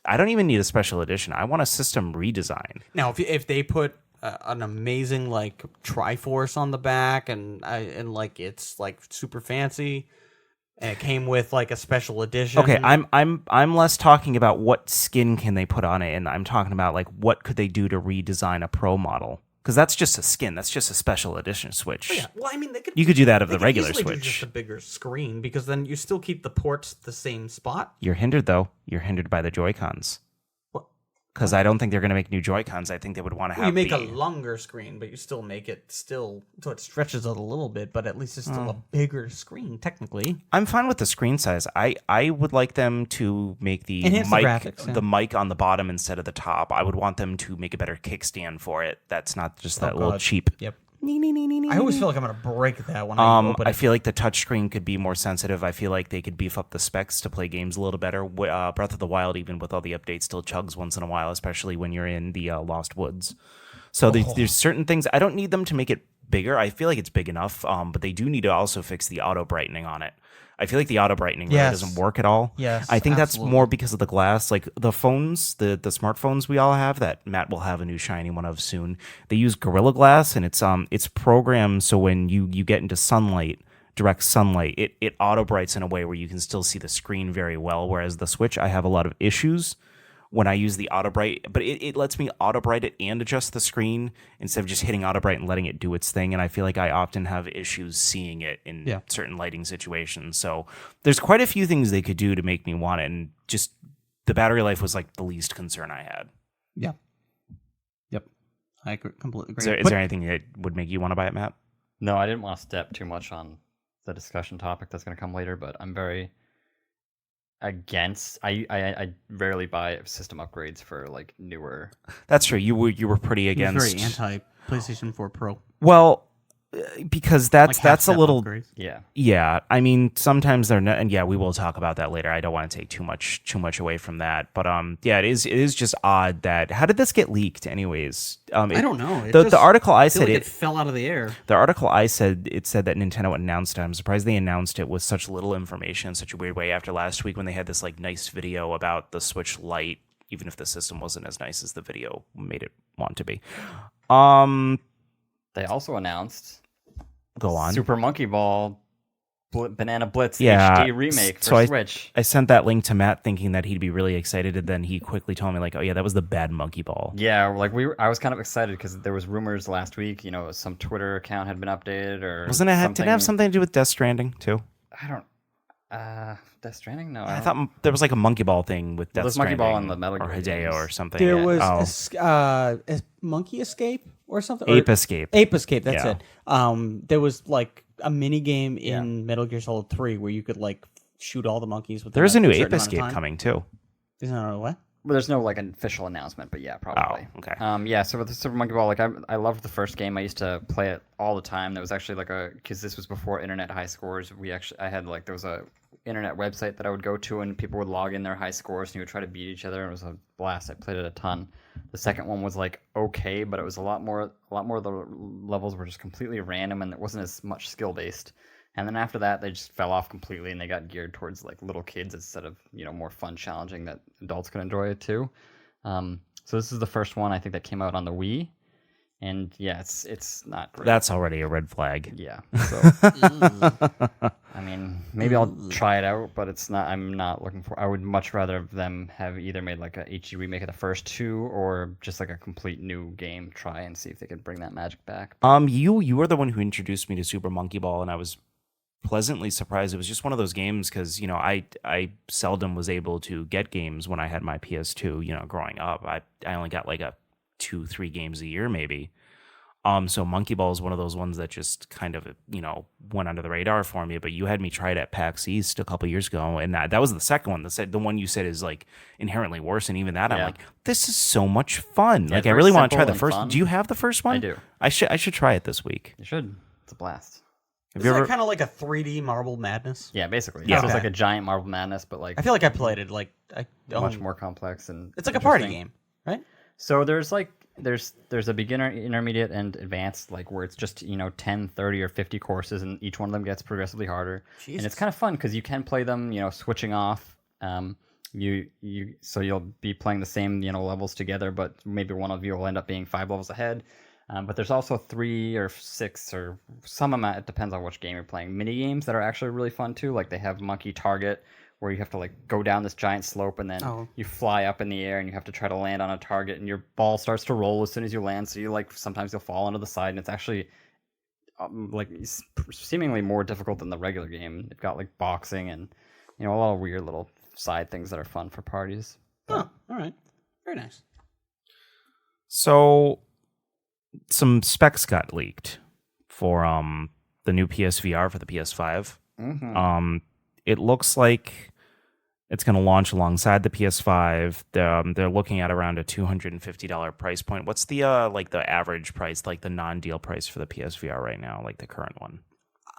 I don't even need a special edition. I want a system redesign. Now, if they put... an amazing like Triforce on the back and like it's like super fancy and it came with like a special edition. Okay, I'm less talking about what skin can they put on it, and I'm talking about like what could they do to redesign a Pro model, because that's just a skin, that's just a special edition Switch. Oh, yeah. Well, I mean, you could do that of the regular Switch. Do just a bigger screen because then you still keep the ports the same spot. You're hindered though. You're hindered by the Joy-Cons. Because I don't think they're going to make new Joy-Cons. I think they would want to have. You make a longer screen, but you still make it so it stretches out a little bit, but at least it's still a bigger screen technically. I'm fine with the screen size. I would like them to make the mic on the bottom instead of the top. I would want them to make a better kickstand for it. That's not just that little cheap. Yep. I always feel like I'm going to break that when I open it. I feel like the touchscreen could be more sensitive. I feel like they could beef up the specs to play games a little better. Breath of the Wild, even with all the updates, still chugs once in a while, especially when you're in the Lost Woods. So there's certain things. I don't need them to make it bigger. I feel like it's big enough, but they do need to also fix the auto brightening on it. I feel like the auto brightening really doesn't work at all. Yes, I think that's more because of the glass. Like the phones, the smartphones we all have that Matt will have a new shiny one of soon. They use Gorilla Glass, and it's programmed so when you get into sunlight, direct sunlight, it auto brights in a way where you can still see the screen very well. Whereas the Switch, I have a lot of issues when I use the auto bright, but it lets me auto bright it and adjust the screen instead of just hitting auto bright and letting it do its thing. And I feel like I often have issues seeing it in certain lighting situations. So there's quite a few things they could do to make me want it. And just the battery life was like the least concern I had. Yeah. Yep. I completely agree. Is there anything that would make you want to buy it, Matt? No, I didn't want to step too much on the discussion topic that's going to come later, but I'm very against. I rarely buy system upgrades for like newer. That's true. You were pretty against. Very anti PlayStation 4 Pro. Well, because that's a half-step little. upgrades. Yeah. Yeah, I mean, sometimes they're not, and yeah, we will talk about that later. I don't want to take too much away from that, but yeah, it is just odd that how did this get leaked, anyways? I don't know. The article I feel said like it fell out of the air. the article I said it said that Nintendo announced it. I'm surprised they announced it with such little information in such a weird way after last week when they had this like nice video about the Switch Lite, even if the system wasn't as nice as the video made it want to be. They also announced Go on. Super Monkey Ball Banana Blitz Yeah, HD remake for so Switch. I sent that link to Matt thinking that he'd be really excited, and then he quickly told me like, "Oh yeah, that was the bad monkey ball." Yeah, like I was kind of excited because there was rumors last week. You know, some Twitter account had been updated, or Did it have something to do with Death Stranding too? I don't. Death Stranding? No, I thought there was like a monkey ball thing with Death there's Stranding. Monkey Ball in the Metal Gear or Hideo games. or something. There yeah. was a Monkey Escape or something. Ape Escape. Ape Escape. That's Yeah. it. There was like a mini game in Metal Gear Solid 3 where you could like shoot all the monkeys with. There's a new certain Ape amount of Escape time. coming too. Is there what? Well, there's no like official announcement, but yeah, probably. Oh, okay. Yeah. So with the Super Monkey Ball, like I loved the first game. I used to play it all the time. There was actually like because this was before internet high scores. I had like there was a internet website that I would go to, and people would log in their high scores, and you would try to beat each other. It was a blast. I played it a ton. The second one was like okay, but it was a lot more of the levels were just completely random, and it wasn't as much skill based. And then after that, they just fell off completely, and they got geared towards like little kids instead of more fun, challenging that adults could enjoy it too. So this is the first one I think that came out on the Wii, and yeah, it's not great. That's already a red flag. Yeah. So I mean, maybe I'll try it out, but it's not. I'm not looking for. I would much rather them have either made like a HD remake of the first two, or just like a complete new game. Try and see if they could bring that magic back. You were the one who introduced me to Super Monkey Ball, and I was pleasantly surprised. It was just one of those games because I seldom was able to get games when I had my PS2. Growing up, I only got like 2-3 games a year maybe. So Monkey Ball is one of those ones that just kind of went under the radar for me. But you had me try it at PAX East a couple years ago, and that was the second one. The one you said is like inherently worse, and even that I'm like, this is so much fun. Yeah, like I very really want to try simple the and first. fun. Do you have the first one? I do. I should try it this week. You should. It's a blast. Have Is you that ever? kind of like a 3D Marble Madness? Yeah, basically. Yeah. Yeah, it's Okay. like a giant Marble Madness, but like I feel like I played it like much more complex and It's like a party interesting. game, right? So there's a beginner, intermediate, and advanced, like where it's just 10, 30, or 50 courses, and each one of them gets progressively harder. And Jesus. it's kind of fun because you can play them, switching off. So you'll be playing the same levels together, but maybe one of you will end up being 5 levels ahead. But there's also 3 or 6 or some amount. It depends on which game you're playing. Mini games that are actually really fun too. Like they have Monkey Target, where you have to like go down this giant slope and then you fly up in the air and you have to try to land on a target, and your ball starts to roll as soon as you land. So you sometimes you'll fall onto the side, and it's actually seemingly more difficult than the regular game. They've got like boxing and a lot of weird little side things that are fun for parties. Oh, all right. Very nice. So some specs got leaked for the new PSVR for the PS5. Mm-hmm. It looks like it's going to launch alongside the PS5. They're looking at around a $250 price point. What's the the average price, like the non-deal price for the PSVR right now, like the current one?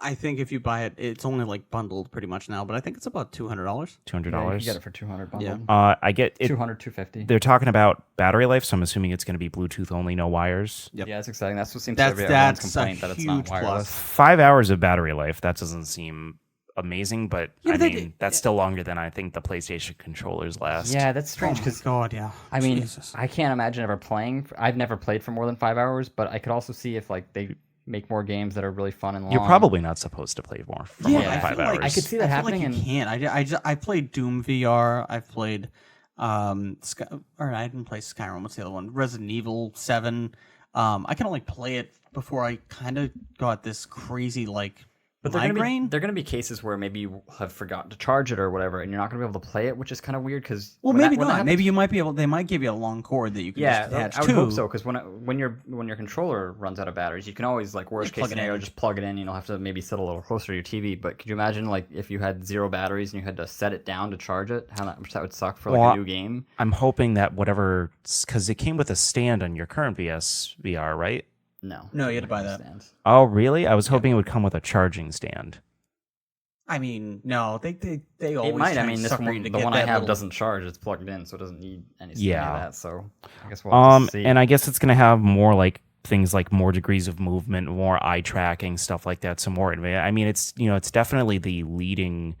I think if you buy it, it's only like bundled pretty much now, but I think it's about $200. $200. You get it for $200 bundled. I get it. 200, 250. They're talking about battery life, so I'm assuming it's going to be Bluetooth only, no wires. Yep. Yeah, it's exciting. That's what seems to be everyone's That's a complaint, that it's not huge plus. wireless. 5 hours of battery life. That doesn't seem amazing, but Yeah, I but mean that's still longer than I think the PlayStation controllers last. Yeah, that's strange because God, yeah. I mean, Jesus. I can't imagine ever playing. I've never played for more than 5 hours, but I could also see if like they make more games that are really fun and long. You're probably not supposed to play more for more Yeah, than I 5 feel hours. like- I could see that I feel happening. like you can't. I played Doom VR. I've played or I didn't play Skyrim. What's the other one? Resident Evil 7. I can only play it before I kind of got this crazy like But migraine. there are going to be cases where maybe you have forgotten to charge it or whatever, and you're not going to be able to play it, which is kind of weird because Well, maybe not. Maybe you might be able. They might give you a long cord that you can Yeah, just attach I would to. hope so because when your controller runs out of batteries, you can always like worst case plug it scenario in. just plug it in. You'll have to maybe sit a little closer to your TV. But could you imagine like if you had 0 batteries and you had to set it down to charge it? How much that would suck for like Well, a new game. I'm hoping that whatever, because it came with a stand on your current PSVR, right? No. No, you had to buy that. Stand. Oh, really? I was hoping it would come with a charging stand. I mean, no, they always It might. try I mean, and this sucker one, you to the get one I that have little- doesn't charge. It's plugged in, so it doesn't need any of that. So I guess we'll have to see. And I guess it's gonna have more like things like more degrees of movement, more eye tracking, stuff like that. Some more. I mean, it's it's definitely the leading.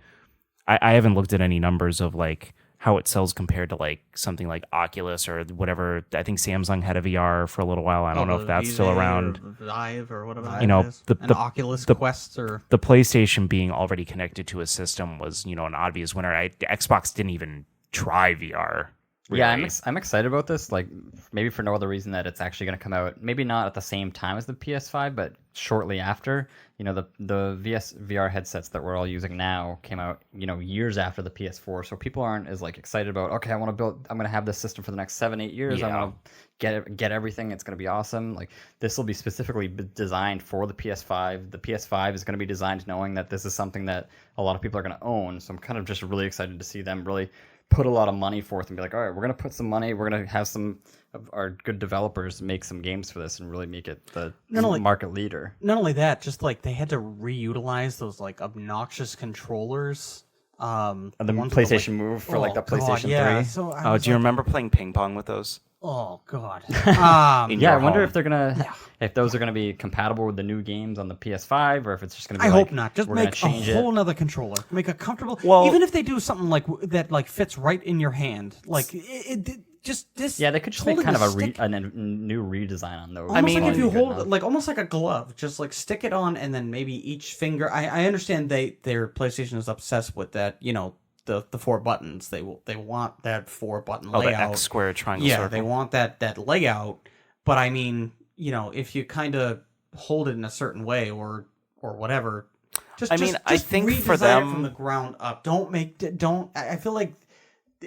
I haven't looked at any numbers of like how it sells compared to like something like Oculus or whatever. I think Samsung had a VR for a little while. I don't know if that's still around. Or Vive or whatever. You know, an Oculus Quest or the PlayStation being already connected to a system was an obvious winner. Xbox didn't even try VR. Really. Yeah, I'm excited about this. Like maybe for no other reason that it's actually going to come out. Maybe not at the same time as the PS5, but shortly after. The VR headsets that we're all using now came out years after the PS4. So people aren't as like excited about. Okay, I'm going to have this system for the next 7-8 years. Yeah. I want to get everything. It's going to be awesome. Like this will be specifically designed for the PS5. The PS5 is going to be designed knowing that this is something that a lot of people are going to own. So I'm kind of just really excited to see them really put a lot of money forth and be like, all right, we're going to put some money. We're going to have some of our good developers make some games for this and really make it the market leader. Not only that, just like they had to reutilize those like obnoxious controllers. The PlayStation Move for like the PlayStation 3. So do you remember playing ping pong with those? Oh God. I wonder if they're gonna if those are gonna be compatible with the new games on the PS5 or if it's just gonna be. I hope not. Just make a change whole nother controller. Make a comfortable. Well, even if they do something like that, like fits right in your hand, like just this. Yeah, they could just make kind of a new redesign on those. Almost like if you hold, like almost like a glove, just like stick it on, and then maybe each finger. I understand their PlayStation is obsessed with that. The 4 buttons. They want that 4-button layout. The X square triangle circle. They want that layout. But I mean, if you kind of hold it in a certain way or whatever, just I think redesign for them it from the ground up. I feel like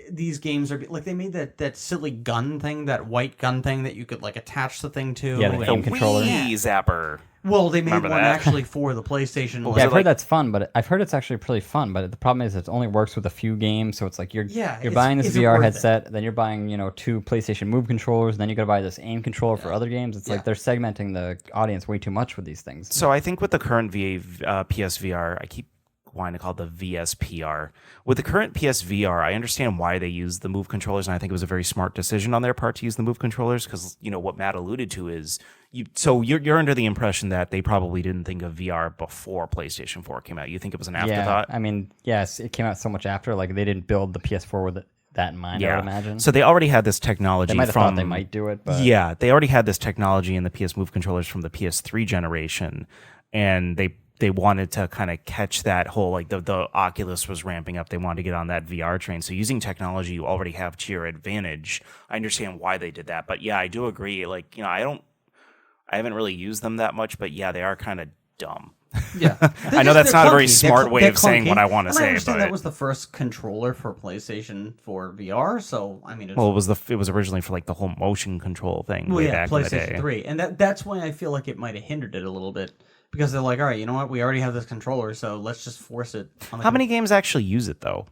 these games are like they made that silly gun thing, that white gun thing that you could like attach the thing to. Yeah, the aim controller. Wii Zapper. Well, they made Remember one that? actually for the PlayStation. Yeah, I've heard that's fun, but I've heard it's actually pretty fun. But the problem is it only works with a few games, so it's like you're buying this VR headset, then you're buying 2 PlayStation Move controllers, and then you got to buy this aim controller for other games. It's like they're segmenting the audience way too much with these things. So I think with the current PSVR, I keep wanting to call it the VSPR. With the current PSVR, I understand why they use the Move controllers, and I think it was a very smart decision on their part to use the Move controllers because what Matt alluded to is you're under the impression that they probably didn't think of VR before PlayStation 4 came out. You think it was an afterthought? I mean, yes, it came out so much after. Like they didn't build the PS4 with that in mind. I would imagine. So they already had this technology. They might have thought they might do it, but they already had this technology in the PS Move controllers from the PS3 generation, and they wanted to kind of catch that whole, like the Oculus was ramping up. They wanted to get on that VR train. So using technology you already have to your advantage, I understand why they did that. But yeah, I do agree. Like, I haven't really used them that much, but yeah, they are kind of dumb. Yeah. I know that's not a very smart way they're of saying what I want to and say. I understand but that was the first controller for PlayStation for VR, so I mean, it was originally for like the whole motion control thing back in the day. PlayStation 3, and that's why I feel like it might have hindered it a little bit. Because they're like, all right, you know what? We already have this controller, so let's just force it. How many games actually use it though?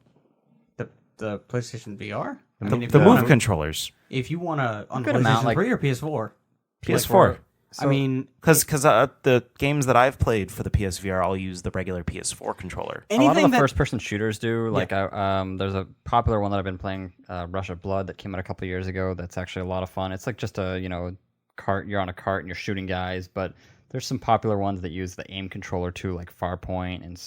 The PlayStation VR. The Move controllers. If you want to on good PlayStation amount, 3 or PS4. PS4. I mean, because the games that I've played for the PSVR, I'll use the regular PS4 controller. A lot of the first-person shooters do. Like, there's a popular one that I've been playing, Rush of Blood, that came out a couple years ago. That's actually a lot of fun. It's like just a cart. You're on a cart and you're shooting guys, but there's some popular ones that use the aim controller too, like Farpoint and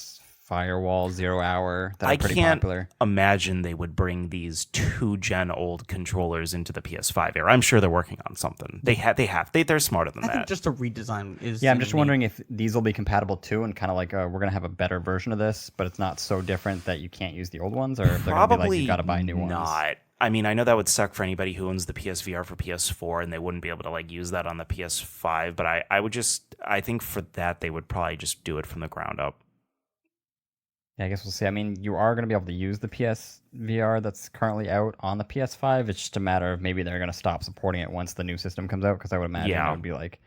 Firewall, 0 Hour. That are pretty popular. Imagine they would bring these 2-gen old controllers into the PS5 era. I'm sure they're working on something. They're smarter than I that. think just a redesign is. Yeah, I'm just wondering if these will be compatible too, and kind of like we're gonna have a better version of this, but it's not so different that you can't use the old ones, or if they're gonna be like you gotta buy new ones. Not. I mean, I know that would suck for anybody who owns the PSVR for PS4 and they wouldn't be able to like use that on the PS5, but I think for that they would probably just do it from the ground up. Yeah, I guess we'll see. I mean, you are going to be able to use the PSVR that's currently out on the PS5. It's just a matter of maybe they're going to stop supporting it once the new system comes out, because I would imagine it would be like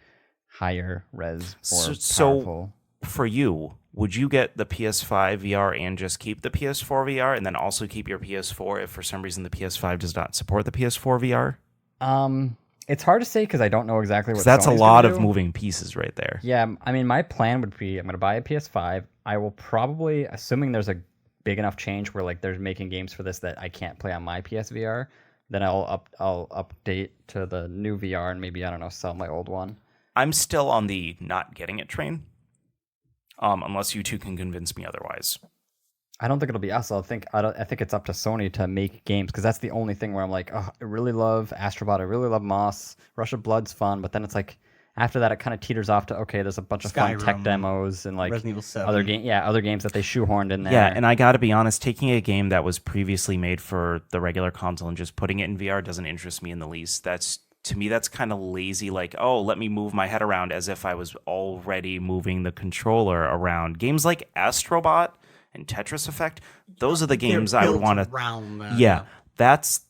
higher res, more powerful. So for you, would you get the PS5 VR and just keep the PS4 VR and then also keep your PS4 if for some reason the PS5 does not support the PS4 VR? It's hard to say because I don't know exactly what. That's a Sony's lot gonna of do. moving pieces right there. Yeah, I mean, my plan would be I'm going to buy a PS5. I will probably, assuming there's a big enough change where like they're making games for this that I can't play on my PSVR, then I'll update to the new VR and maybe, I don't know, sell my old one. I'm still on the not getting it train, unless you two can convince me otherwise. I don't think it'll be us. I think it's up to Sony to make games because that's the only thing where I'm like, oh, I really love Astrobot. I really love Moss. Rush of Blood's fun, but then it's like after that it kind of teeters off to okay, there's a bunch of fun tech demos and like Resident Evil 7. other games that they shoehorned in there. Yeah, and I got to be honest, taking a game that was previously made for the regular console and just putting it in VR doesn't interest me in the least. To me, that's kind of lazy. Like, oh, let me move my head around as if I was already moving the controller around. Games like Astrobot and Tetris Effect, those are the games I would want to. Yeah,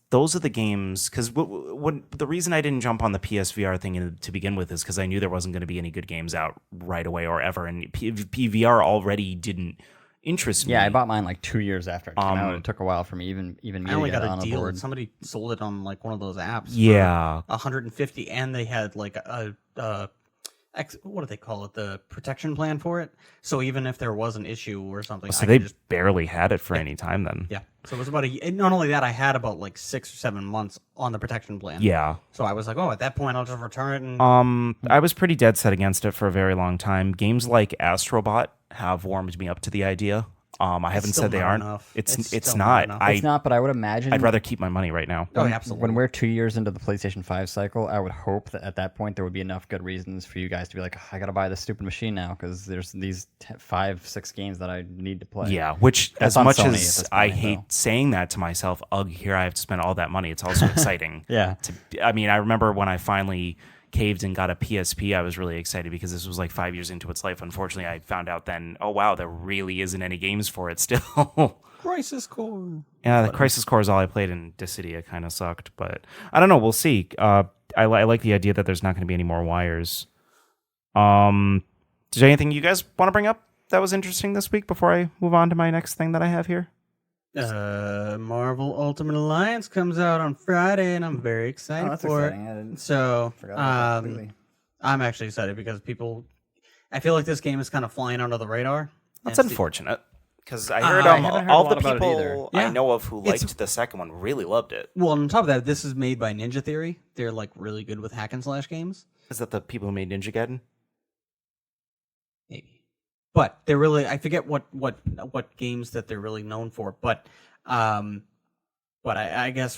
those are the games because the reason I didn't jump on the PSVR thing to begin with is because I knew there wasn't going to be any good games out right away or ever, and PVR already didn't interest me. Yeah, I bought mine like 2 years after it came out. It took a while for me even me I only to get got on a the deal. board. Somebody sold it on like one of those apps. Yeah, for 150, and they had like a what do they call it? The protection plan for it. So even if there was an issue or something, so they barely had it for any time then. Yeah. So it was about and not only that, I had about like 6 or 7 months on the protection plan. Yeah. So I was like, oh, at that point, I'll just return it. And I was pretty dead set against it for a very long time. Games like Astrobot have warmed me up to the idea. I haven't said they aren't. Enough. It's still not. enough. It's not, but I would imagine I'd rather keep my money right now. Oh, absolutely. when we're 2 years into the PlayStation 5 cycle, I would hope that at that point there would be enough good reasons for you guys to be like, I got to buy this stupid machine now because there's these 5-6 games that I need to play. Yeah, which That's as on much Sony as at this I point, hate though. saying that to myself, ugh, here I have to spend all that money. It's also exciting. Yeah. I mean, I remember when I finally caved and got a PSP, I was really excited because this was like 5 years into its life. Unfortunately, I found out then, oh wow, there really isn't any games for it still. Crisis Core. Yeah, the Crisis Core is all I played, and Dissidia kind of sucked. But I don't know. We'll see. I like the idea that there's not going to be any more wires. Is there anything you guys want to bring up that was interesting this week before I move on to my next thing that I have here? Marvel Ultimate Alliance comes out on Friday, and I'm very excited for it. So, I'm actually excited because I feel like this game is kind of flying under the radar. That's unfortunate because I heard I haven't heard all a the lot about it either. people Yeah. I know of who liked the second one really loved it. Well, on top of that, this is made by Ninja Theory. They're like really good with hack and slash games. Is that the people who made Ninja Gaiden? Maybe. But they're really, I forget what games that they're really known for. But I guess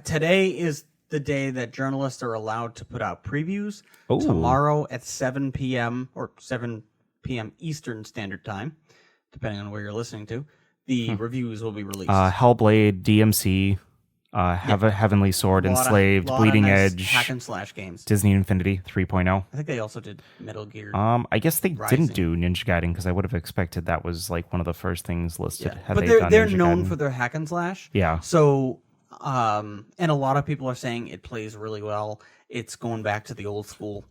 today is the day that journalists are allowed to put out previews. Ooh. Tomorrow at 7 p.m. or 7 p.m. Eastern Standard Time, depending on where you're listening to, the reviews will be released. Hellblade, DMC, Heavenly Sword, Enslaved, Bleeding nice Edge, hack and slash games. Disney Infinity 3.0. I think they also did Metal Gear. I guess they Rising. didn't do Ninja Gaiden because I would have expected that was like one of the first things listed. Yeah. Had But they done they're Ninja known Gaiden. for their hack and slash. Yeah. So, and a lot of people are saying it plays really well. It's going back to the old school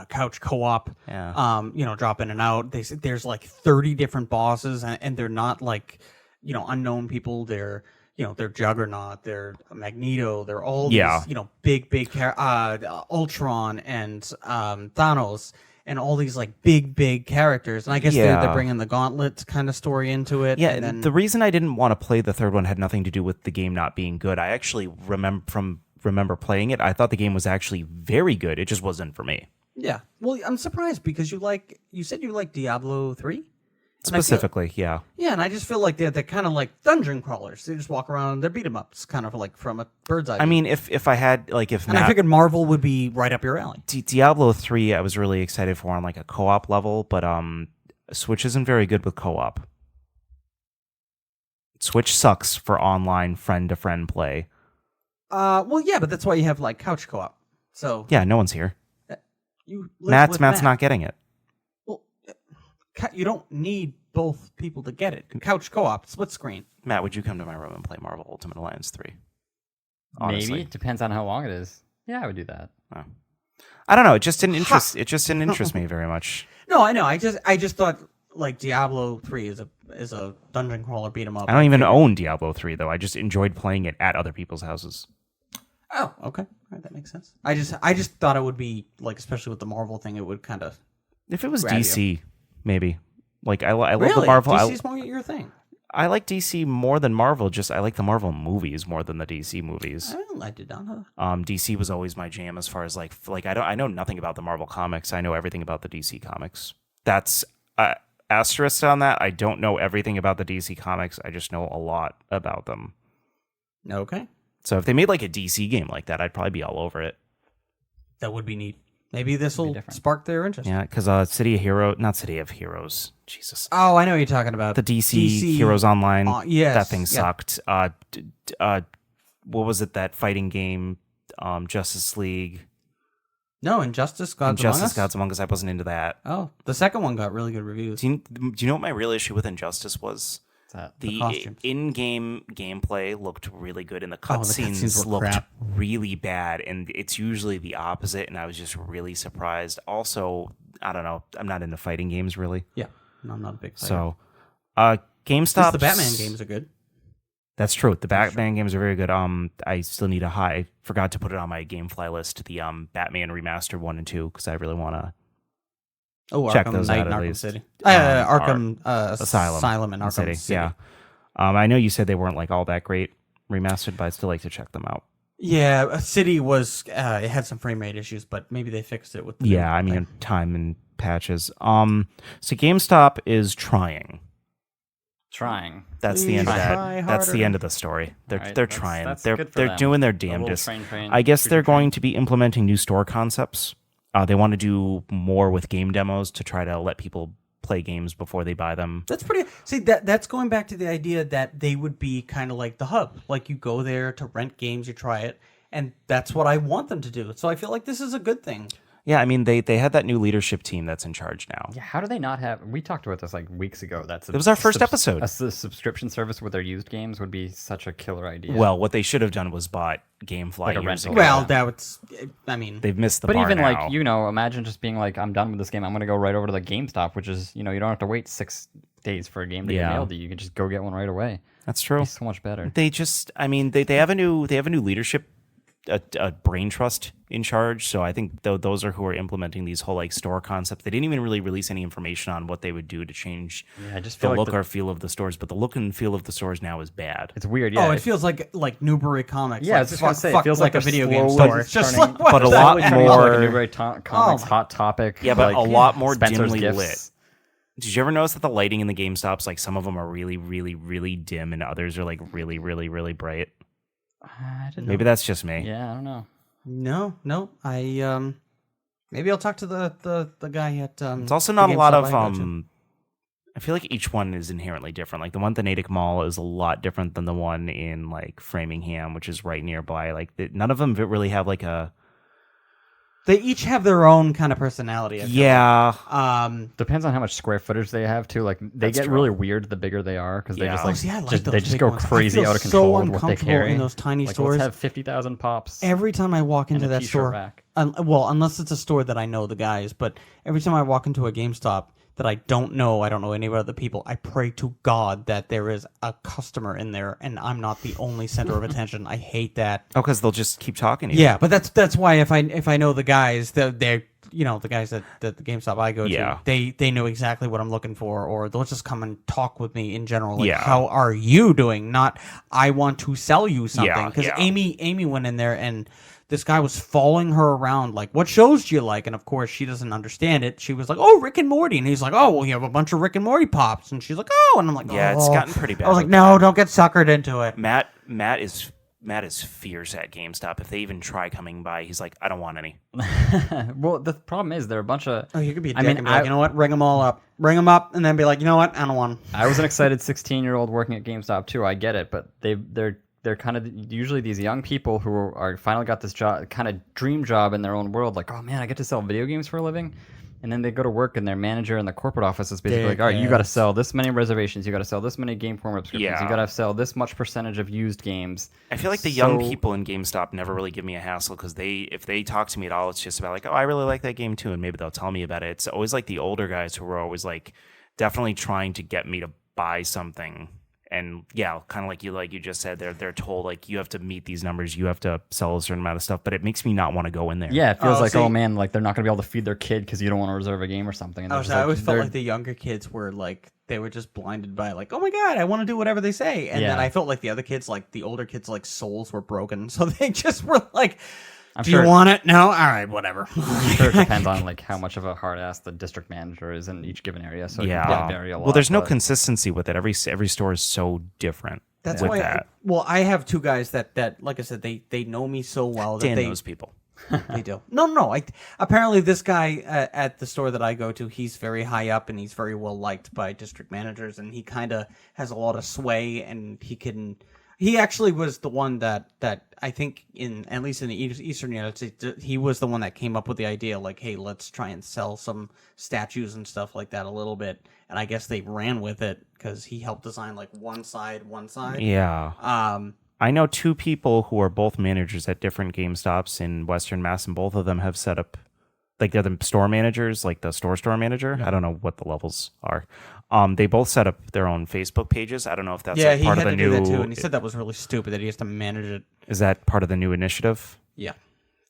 couch co-op. Yeah. Drop in and out. They said there's like 30 different bosses, and they're not like, unknown people. They're Juggernaut, they're Magneto, they're all these, big Ultron and Thanos, and all these like big characters. And I guess they're bringing the Gauntlet kind of story into it. Yeah, and then, the reason I didn't want to play the third one had nothing to do with the game not being good. I actually remember playing it. I thought the game was actually very good. It just wasn't for me. yeah. Well, I'm surprised because you said you like Diablo 3? Specifically, yeah. Yeah, and I just feel like they're kind of like dungeon crawlers. They just walk around, they're beat 'em ups, kind of like from a bird's eye view. I mean, if I had like if and I figured Marvel would be right up your alley. Diablo 3, I was really excited for on like a co-op level, but Switch isn't very good with co-op. Switch sucks for online friend-to-friend play. Well, yeah, but that's why you have like couch co-op. So Yeah, no one's here. you live with Matt's Matt. not getting it. Well, you don't need both people to get it. Couch co-op, split screen. Matt, would you come to my room and play Marvel Ultimate Alliance 3? Honestly. Maybe. Depends on how long it is. Yeah, I would do that. Oh. I don't know. It just didn't interest me very much. No, I know. I just thought like Diablo 3 is a dungeon crawler beat 'em up. I don't even own Diablo 3 though. I just enjoyed playing it at other people's houses. Oh, okay. right, that makes sense. I just thought it would be like, especially with the Marvel thing, it would kind of. If it was grab DC, maybe. Like I love Really? the Marvel. DC's more your thing. I like DC more than Marvel. Just I like the Marvel movies more than the DC movies. I did not know. DC was always my jam as far as like I know nothing about the Marvel comics. I know everything about the DC comics. That's asterisk on that. I don't know everything about the DC comics. I just know a lot about them. Okay. So if they made like a DC game like that, I'd probably be all over it. That would be neat. Maybe this will spark their interest. Yeah, because not City of Heroes. Jesus. Oh, I know what you're talking about. The DC Heroes Online. Yes. That thing sucked. What was it? That fighting game, Justice League. No, Injustice Gods Among Us. Gods Among Us. I wasn't into that. Oh, the second one got really good reviews. Do you know what my real issue with Injustice was? The in-game gameplay looked really good, and the cutscenes looked really bad, and it's usually the opposite, and I was just really surprised. Also, I don't know, I'm not into fighting games, really. Yeah, no, I'm not a big fighter. So, GameStop... The Batman games are good. That's true. The Batman games are very good. I still need I forgot to put it on my GameFly list, the Batman Remastered 1 and 2, because I really want to check Arkham those Knight out and at Arkham least. City. Arkham Asylum and Arkham City. Yeah. I know you said they weren't like all that great remastered, but I'd still like to check them out. Yeah, City was it had some frame rate issues, but maybe they fixed it with the time and patches. So GameStop is trying. That's the end of that. That's the end of the story. They're trying. They're doing their damnedest. I guess they're going to be implementing new store concepts. They want to do more with game demos to try to let people play games before they buy them. That's pretty. See, that's going back to the idea that they would be kind of like the hub. Like you go there to rent games, you try it, and that's what I want them to do. So I feel like this is a good thing. Yeah, I mean, they had that new leadership team that's in charge now. Yeah, how do they not have... We talked about this like weeks ago. It was our first episode. A subscription service with their used games would be such a killer idea. Well, what they should have done was bought GameFly like years ago. Well, that's... I mean... They've missed the bar now. But even like, imagine just being like, I'm done with this game. I'm going to go right over to the GameStop, which is, you don't have to wait 6 days for a game to get mailed to you. You can just go get one right away. That's true. It's so much better. They just... I mean, they have a new leadership, a brain trust in charge. So I think those are who are implementing these whole like store concepts. They didn't even really release any information on what they would do to change the look or feel of the stores. But the look and feel of the stores now is bad. It's weird. Yeah. Oh, it feels like Newbury Comics. Yeah, like, I was just gonna say it feels like a video game store. It's just like, but a lot more like a Newbury Comics Hot Topic. Yeah, but like, a lot more Spencer's dimly Gifts. lit. Did you ever notice that the lighting in the GameStops, like some of them are really, really, really dim, and others are like really, really, really bright? I didn't Maybe know. that's just me. Yeah, I don't know. No. I maybe I'll talk to the guy at. It's also not a lot of I feel like each one is inherently different. Like the one at the Natick Mall is a lot different than the one in like Framingham, which is right nearby. Like none of them really have like a. They each have their own kind of personality. Yeah. Depends on how much square footage they have too. Like they get really weird the bigger they are because they just like they just go crazy out of control with what they carry in those tiny like, stores. Let's have 50,000 pops. Every time I walk into that store, rack. Well, unless it's a store that I know the guys, but every time I walk into a GameStop that I don't know any of the people, I pray to God that there is a customer in there and I'm not the only center of attention. I hate that. Oh, because they'll just keep talking to you. Yeah, but that's why if I know the guys, they're the guys that the GameStop I go to, they know exactly what I'm looking for, or they'll just come and talk with me in general. Like, how are you doing? Not I want to sell you something. Because Amy went in there and this guy was following her around, like, what shows do you like? And of course, she doesn't understand it. She was like, oh, Rick and Morty. And he's like, oh, well, you have a bunch of Rick and Morty pops. And she's like, oh. And I'm like, yeah, it's gotten pretty bad. I was like, no, don't get suckered into it. Matt is fierce at GameStop. If they even try coming by, he's like, I don't want any. Well, the problem is there are a bunch of... Oh, you could be a dick and be like, you know what? Ring them all up. Ring them up and then be like, you know what? I don't want them. I was an excited 16-year-old working at GameStop too. I get it, but they're kind of usually these young people who are finally got this job, kind of dream job in their own world. Like, oh man, I get to sell video games for a living. And then they go to work and their manager in the corporate office is basically like, all right, you got to sell this many reservations. You got to sell this many game form subscriptions. You got to sell this much percentage of used games. I feel like the young people in GameStop never really give me a hassle because if they talk to me at all, it's just about like, oh, I really like that game too. And maybe they'll tell me about it. It's always like the older guys who are always like definitely trying to get me to buy something. and yeah, kind of like you just said, they're told like you have to meet these numbers, you have to sell a certain amount of stuff, but it makes me not want to go in there. Yeah, it feels like, see- oh man, like they're not gonna be able to feed their kid because you don't want to reserve a game or something. And I they're just always felt they're- like the younger kids were like they were just blinded by like, oh my god, I want to do whatever they say, and then Yeah. I felt like the other kids, like the older kids, like souls were broken, so they just were like, I'm do sure- you want it? No, all right, whatever. I'm sure it depends on like how much of a hard ass the district manager is in each given area. So it Yeah. can vary a lot. Well, there's no but- consistency with it. Every store is so different. That's with why. that. I have two guys that like I said, they know me so well that Dan they knows people. they do. No. Apparently this guy at the store that I go to, he's very high up and he's very well liked by district managers, and he kind of has a lot of sway, and he can. He actually was the one that I think at least in the Eastern United States, he was the one that came up with the idea like, hey, let's try and sell some statues and stuff like that a little bit. And I guess they ran with it because he helped design like one side. Yeah. I know two people who are both managers at different GameStops in Western Mass, and both of them have set up, like they're the store managers, like the store manager. I don't know what the levels are. They both set up their own Facebook pages. I don't know if that's like he part had of the to do new. that too, and he said that was really stupid that he has to manage it. Is that part of the new initiative? Yeah.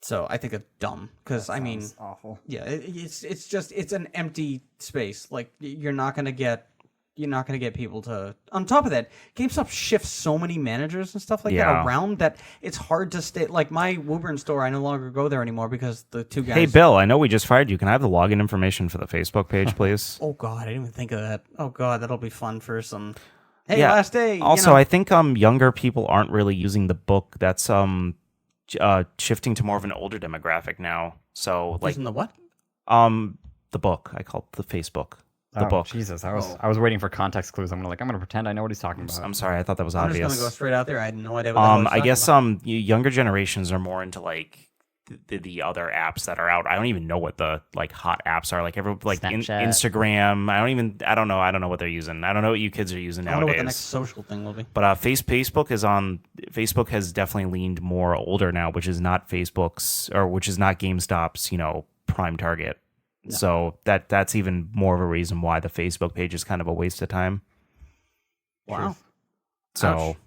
So I think it's dumb because I mean, Sounds awful. yeah, it's just an empty space. Like you're not gonna get people to. On top of that, GameStop shifts so many managers and stuff like Yeah. that around that it's hard to stay. Like my Woburn store, I no longer go there anymore because the two guys. Hey, Bill, I know we just fired you. Can I have the login information for the Facebook page, please? Oh God, I didn't even think of that. Oh God, that'll be fun for some. Hey, Yeah. last day. Also, I think younger people aren't really using the book. That's shifting to more of an older demographic now. So like using the what? the book. I call it the Facebook. The book. Jesus, I was waiting for context clues. I'm gonna pretend I know what he's talking about. I'm sorry, I thought that was I'm just obvious. gonna go straight out there. I had no idea what the hell he was I talking guess about. younger generations are more into like the other apps that are out. I don't even know what the like hot apps are. Like Snapchat. Instagram. I don't know what they're using. I don't know what you kids are using I wonder nowadays. what the next social thing will be. But Facebook is on. Facebook has definitely leaned more older now, which is not which is not GameStop's, prime target. No. So that's even more of a reason why the Facebook page is kind of a waste of time. Wow. So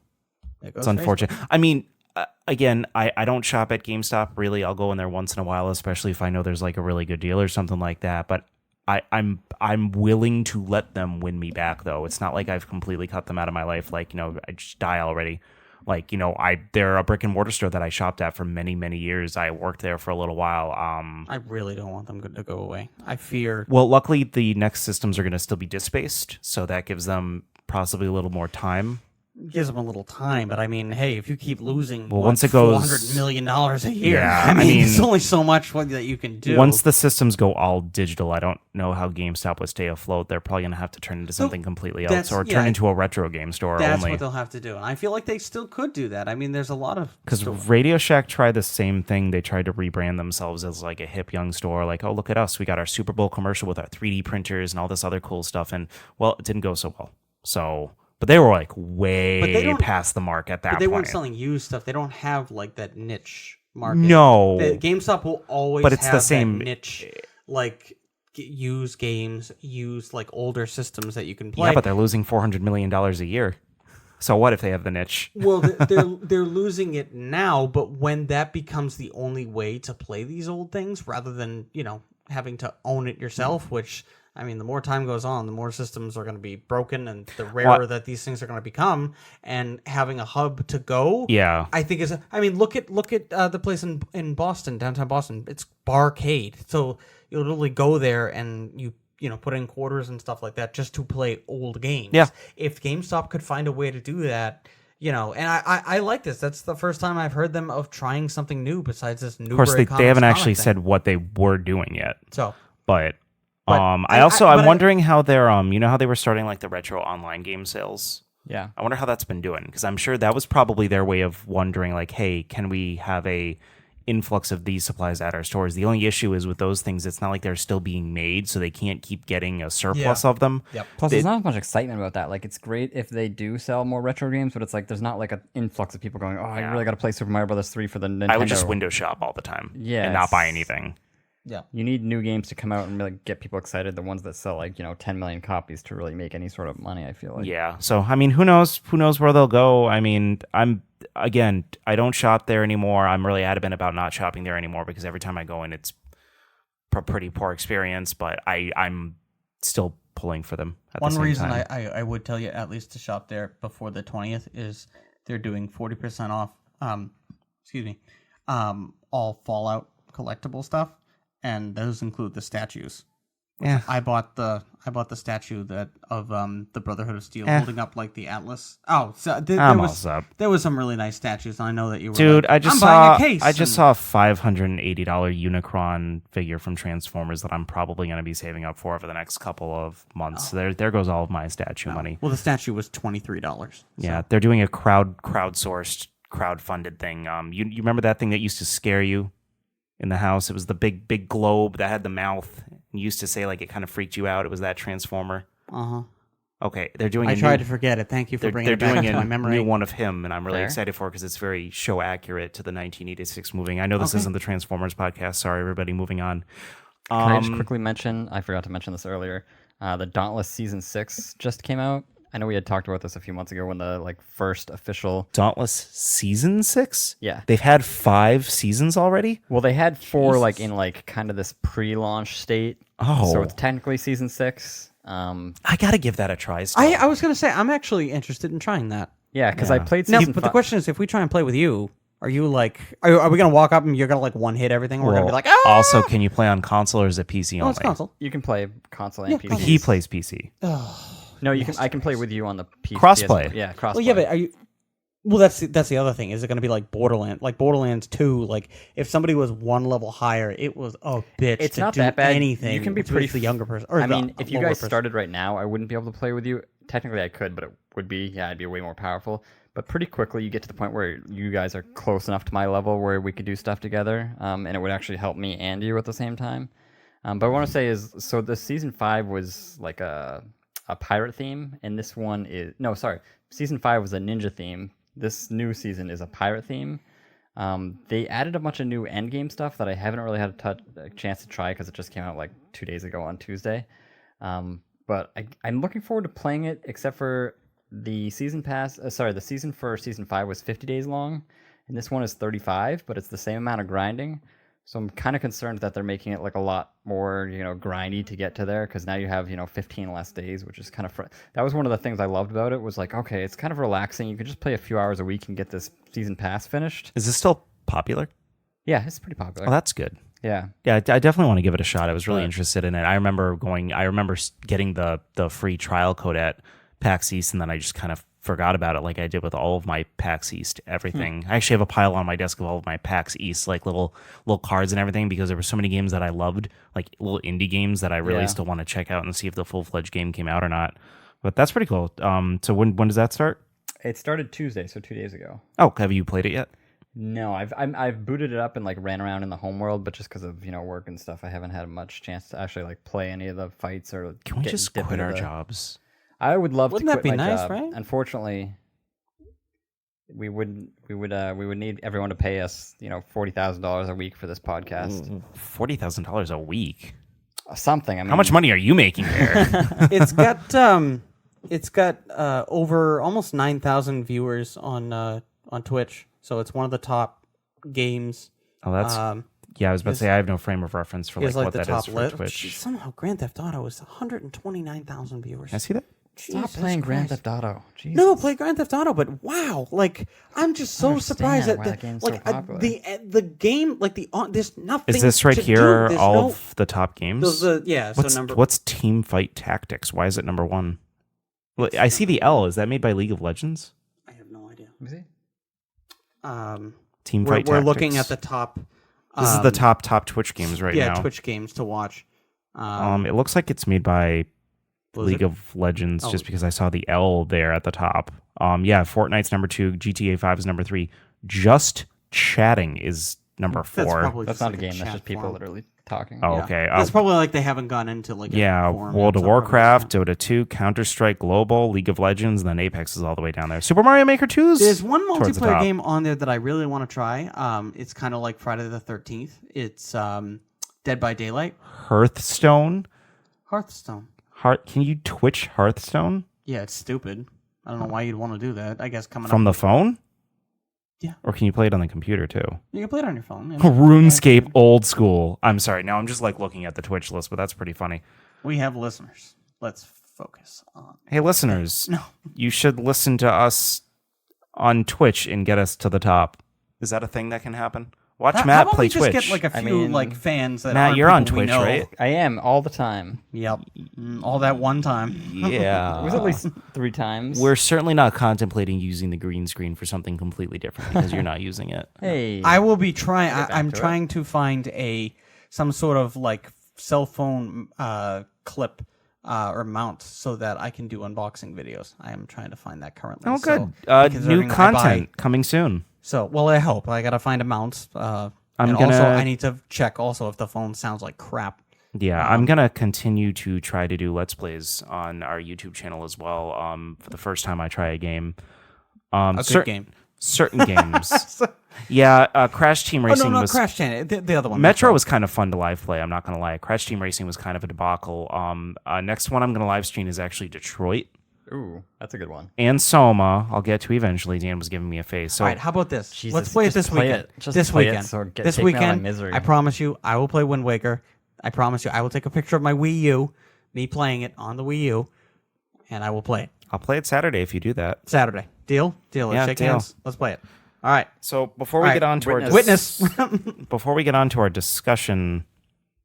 There goes it's unfortunate. Facebook. I mean, again, I don't shop at GameStop really. I'll go in there once in a while, especially if I know there's like a really good deal or something like that. But I'm willing to let them win me back, though. It's not like I've completely cut them out of my life. Like, I just die already. Like, they're a brick and mortar store that I shopped at for many, many years. I worked there for a little while. I really don't want them to go away. I fear. Well, luckily, the next systems are going to still be disk-based, so that gives them possibly a little more time. Gives them a little time, but I mean, hey, if you keep losing, once it goes $400 million a year, Yeah, I I mean, mean, it's only so much that you can do. Once the systems go all digital, I don't know how GameStop would stay afloat. They're probably going to have to turn into something completely else, or turn into a retro game store that's only. what they'll have to do, and I feel like they still could do that. I mean, there's a lot of Because Radio Shack tried the same thing. They tried to rebrand themselves as like a hip young store. Like, oh, look at us. We got our Super Bowl commercial with our 3D printers and all this other cool stuff. And, well, it didn't go so well. So... But they were like way past the mark at that point. But they weren't selling used stuff. They don't have like that niche market. No. GameStop will always But it's have the same that niche, like used games, used like older systems that you can play. Yeah, but they're losing $400 million a year. So what if they have the niche? Well, they're losing it now, but when that becomes the only way to play these old things, rather than having to own it yourself, which I mean, the more time goes on, the more systems are going to be broken, and the rarer that these things are going to become. And having a hub to go, yeah, I think is. I mean, look at the place in Boston, downtown Boston. It's Barcade, so you'll literally go there and you put in quarters and stuff like that just to play old games. Yeah. If GameStop could find a way to do that. And I like this. That's the first time I've heard them of trying something new besides this new. Of course, they haven't actually said what they were doing yet. So, but I'm wondering how they're how they were starting like the retro online game sales. Yeah, I wonder how that's been doing, because I'm sure that was probably their way of wondering like, hey, can we have a influx of these supplies at our stores? The only issue is with those things, it's not like they're still being made, so they can't keep getting a surplus of them. Yep. Plus, there's not much excitement about that. Like, it's great if they do sell more retro games, but it's like there's not like an influx of people going, oh, I really got to play Super Mario Brothers 3 for the Nintendo. I would just window shop all the time, and not buy anything. Yeah. You need new games to come out and like get people excited. The ones that sell 10 million copies to really make any sort of money. I feel like. Yeah. So I mean, who knows? Who knows where they'll go? I mean, I don't shop there anymore. I'm really adamant about not shopping there anymore because every time I go in, it's a pretty poor experience. But I'm still pulling for them. One the same reason time. I would tell you at least to shop there before the 20th is they're doing 40% off. All Fallout collectible stuff, and those include the statues. Yeah. I bought the statue of the Brotherhood of Steel holding up like the Atlas. Oh, so there was some really nice statues. And I know that you were Dude, like, I just I'm saw buying a case. I just saw a $580 Unicron figure from Transformers that I'm probably going to be saving up for the next couple of months. Oh. There goes all of my statue money. Well, the statue was $23. Yeah, they're doing a crowdsourced, crowdfunded thing. You remember that thing that used to scare you in the house? It was the big globe that had the mouth. You used to say like it kind of freaked you out. It was that Transformer. Uh-huh. Okay, they're doing. I tried to forget it. Thank you for bringing it back to my memory. New one of him, and I'm really Fair. excited for it because it's very show accurate to the 1986 movie. I know this isn't the Transformers podcast. Sorry, everybody. Moving on. Can I just quickly mention? I forgot to mention this earlier. The Dauntless season 6 just came out. I know we had talked about this a few months ago when the first official Dauntless season 6? Yeah. They've had 5 seasons already? Well, they had 4 in kind of this pre-launch state. Oh. So it's technically season 6. I got to give that a try still. I was going to say, I'm actually interested in trying that. Yeah, because I played No, season but 5. the question is, if we try and play with you, are you like, are we going to walk up and you're going to one hit everything? We're going to be like, ah! Also, can you play on console or is it PC only? Oh, it's console. You can play console and PC. He plays PC. No, you can. I can play with you on the PC. Crossplay. Yeah, crossplay. Well, yeah, but are you? Well, that's the other thing. Is it going to be like Borderlands? Like Borderlands 2, like if somebody was one level higher, it was bitch. It's to not do that bad. Anything. You can be It's pretty the younger person. Or I the mean, if you lower guys person. started right now, I wouldn't be able to play with you. Technically, I could, but it would be I'd be way more powerful. But pretty quickly, you get to the point where you guys are close enough to my level where we could do stuff together, and it would actually help me and you at the same time. But what I want to say is, so the season 5 was like a pirate theme, and this one is season 5 was a ninja theme. This new season is a pirate theme. They added a bunch of new endgame stuff that I haven't really had a chance to try because it just came out 2 days ago on Tuesday. But I'm looking forward to playing it, except for the season pass. The season for season 5 was 50 days long, and this one is 35, but it's the same amount of grinding. So I'm kind of concerned that they're making it a lot more, grindy to get to there, because now you have, 15 less days, which is kind of that was one of the things I loved about it, was okay, it's kind of relaxing. You can just play a few hours a week and get this season pass finished. Is this still popular? Yeah, it's pretty popular. Oh, that's good. Yeah. Yeah, I definitely want to give it a shot. I was really interested in it. I remember getting the free trial code at PAX East, and then I just kind of forgot about it, like I did with all of my PAX East everything. I actually have a pile on my desk of all of my PAX East little cards and everything, because there were so many games that I loved, little indie games that I really still want to check out and see if the full-fledged game came out or not. But that's pretty cool. So when does that start? It started Tuesday, so 2 days ago. Oh, have you played it yet? No, I've booted it up and ran around in the home world, but just because of work and stuff, I haven't had much chance to actually play any of the fights or. Can we just quit our jobs? I would love Wouldn't to that quit be my nice, job. right? Unfortunately, we would need everyone to pay us, $40,000 a week for this podcast. $40,000 a week. Something. I mean, How much money are you making there? It's got over almost 9,000 viewers on Twitch, so it's one of the top games. Oh, that's yeah. I was about to say I have no frame of reference for what the that top is for lit. Twitch. Somehow Grand Theft Auto is 129,000 viewers. I see that. Stop Jesus playing Grand Christ. Theft Auto. Jesus. No, play Grand Theft Auto, but wow, I'm just so surprised that why that game's so popular. the game, there's nothing. Is this right to here? do. There's All no, of the top games. So What's Team Fight Tactics? Why is it number 1? Well, I see the L. Is that made by League of Legends? I have no idea. Let me see. Team We're Fight Tactics. looking at the top. This is the top Twitch games right now. Yeah, Twitch games to watch. It looks like it's made by Blizzard? League of Legends, just because I saw the L there at the top. Yeah, Fortnite's number 2, GTA 5 is number 3. Just Chatting is number 4. That's not a game. That's just people literally talking. Oh, okay. It's probably they haven't gone into a forum World yet, of so Warcraft, probably Dota 2, Counter-Strike Global, League of Legends, and then Apex is all the way down there. Super Mario Maker 2's There's one towards the multiplayer top. game on there that I really want to try. It's kind of like Friday the 13th. It's Dead by Daylight. Hearthstone. Hearthstone. Can you Twitch Hearthstone? Yeah, it's stupid. I don't know why you'd want to do that. I guess coming From up the phone? Yeah. Or can you play it on the computer too? you can play it on your phone. Yeah. RuneScape old school. I'm sorry. Now I'm just like looking at the Twitch list, but that's pretty funny. We have listeners. Let's focus on. Hey, listeners. No. You should listen to us on Twitch and get us to the top. Is that a thing that can happen? Watch How Matt about play we just Twitch. get like a few fans that Matt, aren't you're on people we Twitch, know. right? I am all the time. Yep. All that one time. Yeah. It was at least 3 times. We're certainly not contemplating using the green screen for something completely different because you're not using it. Hey. I will be trying. back I'm to it. trying to find some sort of like cell phone clip or mount so that I can do unboxing videos. I am trying to find that currently. Oh, So, good. considering New I content coming soon. Well, I hope. I gotta find a mount. I'm and gonna- also I need to check also if the phone sounds like crap. Yeah, I'm going to continue to try to do Let's Plays on our YouTube channel as well. For the first time I try a game. A good game. Certain games. Yeah, Crash Team Oh Racing no, was... Crash Channel. The other one. Metro was kind of fun to live play. I'm not going to lie. Crash Team Racing was kind of a debacle. Next one I'm going to live stream is actually Detroit. Ooh, that's a good one. And Soma, I'll get to eventually. Dan was giving me a face. So All right, how about this? Jesus, Let's play it just this play weekend. it. Just this play it weekend. so this take me out of my weekend. misery. I promise you, I will play Wind Waker. I promise you, I will take a picture of my Wii U, me playing it on the Wii U, and I will play it I'll play it Saturday if you do that. Saturday. Deal? Deal. Let's Yeah, shake deal. hands. Let's play it. All right. So before we All right, get on to witness. our before we get on to our discussion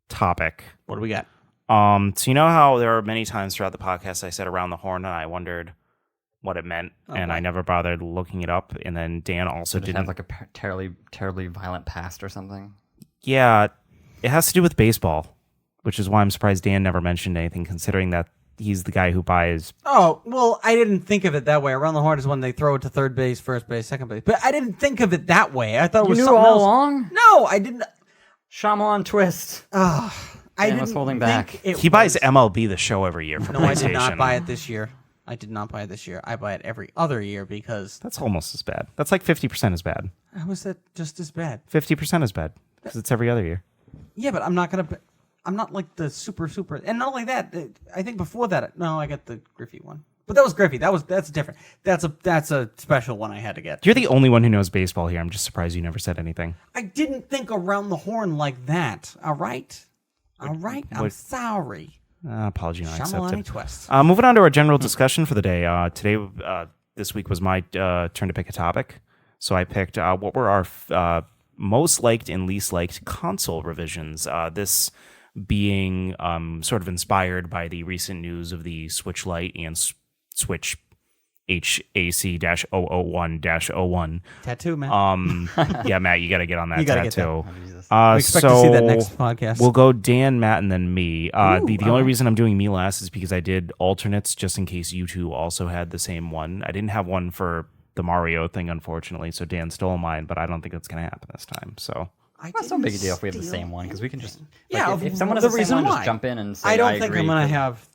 topic, What do we got? so you know how there are many times throughout the podcast I said around the horn and I wondered what it meant, and I never bothered looking it up. And then Dan also Did it didn't. have like a terribly violent past or something? Yeah, it has to do with baseball, which is why I'm surprised Dan never mentioned anything, considering that he's the guy who buys. Oh, well, I didn't think of it that way. Around the horn is when they throw it to third base, first base, second base. But I didn't think of it that way. I thought it was You knew something all else. along? No, I didn't. Shyamalan twist. I Dan didn't was holding think back. it He buys was- MLB The Show every year for No, PlayStation. I did not buy it this year. I did not buy it this year. I buy it every other year because That's almost as bad. That's like 50% as bad. how is that just as bad? 50% as bad because it's every other year. Yeah, but I'm not gonna. I'm not like the super, and not only that. I think before that, no, I got the Griffey one, but that was Griffey. That's different. That's a special one I had to get. You're the only one who knows baseball here. I'm just surprised you never said anything. I didn't think around the horn like that. All right. I'm what- sorry. Apology not Shyamalan accepted. twist. Moving on to our general discussion for the day. This week was my turn to pick a topic. So I picked what were our most liked and least liked console revisions. This being sort of inspired by the recent news of the Switch Lite and Switch HAC-001-01. Tattoo, man. Yeah, Matt, you got to get on that You gotta get tattoo. Oh, Jesus. we expect to see that next podcast. We'll go Dan, Matt, and then me. The only alright. reason I'm doing me last is because I did alternates just in case you two also had the same one. I didn't have one for the Mario thing, unfortunately, so Dan stole mine, but I don't think that's going to happen this time. So That's no big deal if we have the same one because we can just. Yeah, if someone has the the same reason one, why. just jump in and say. I don't think agree, I'm gonna 'cause- have.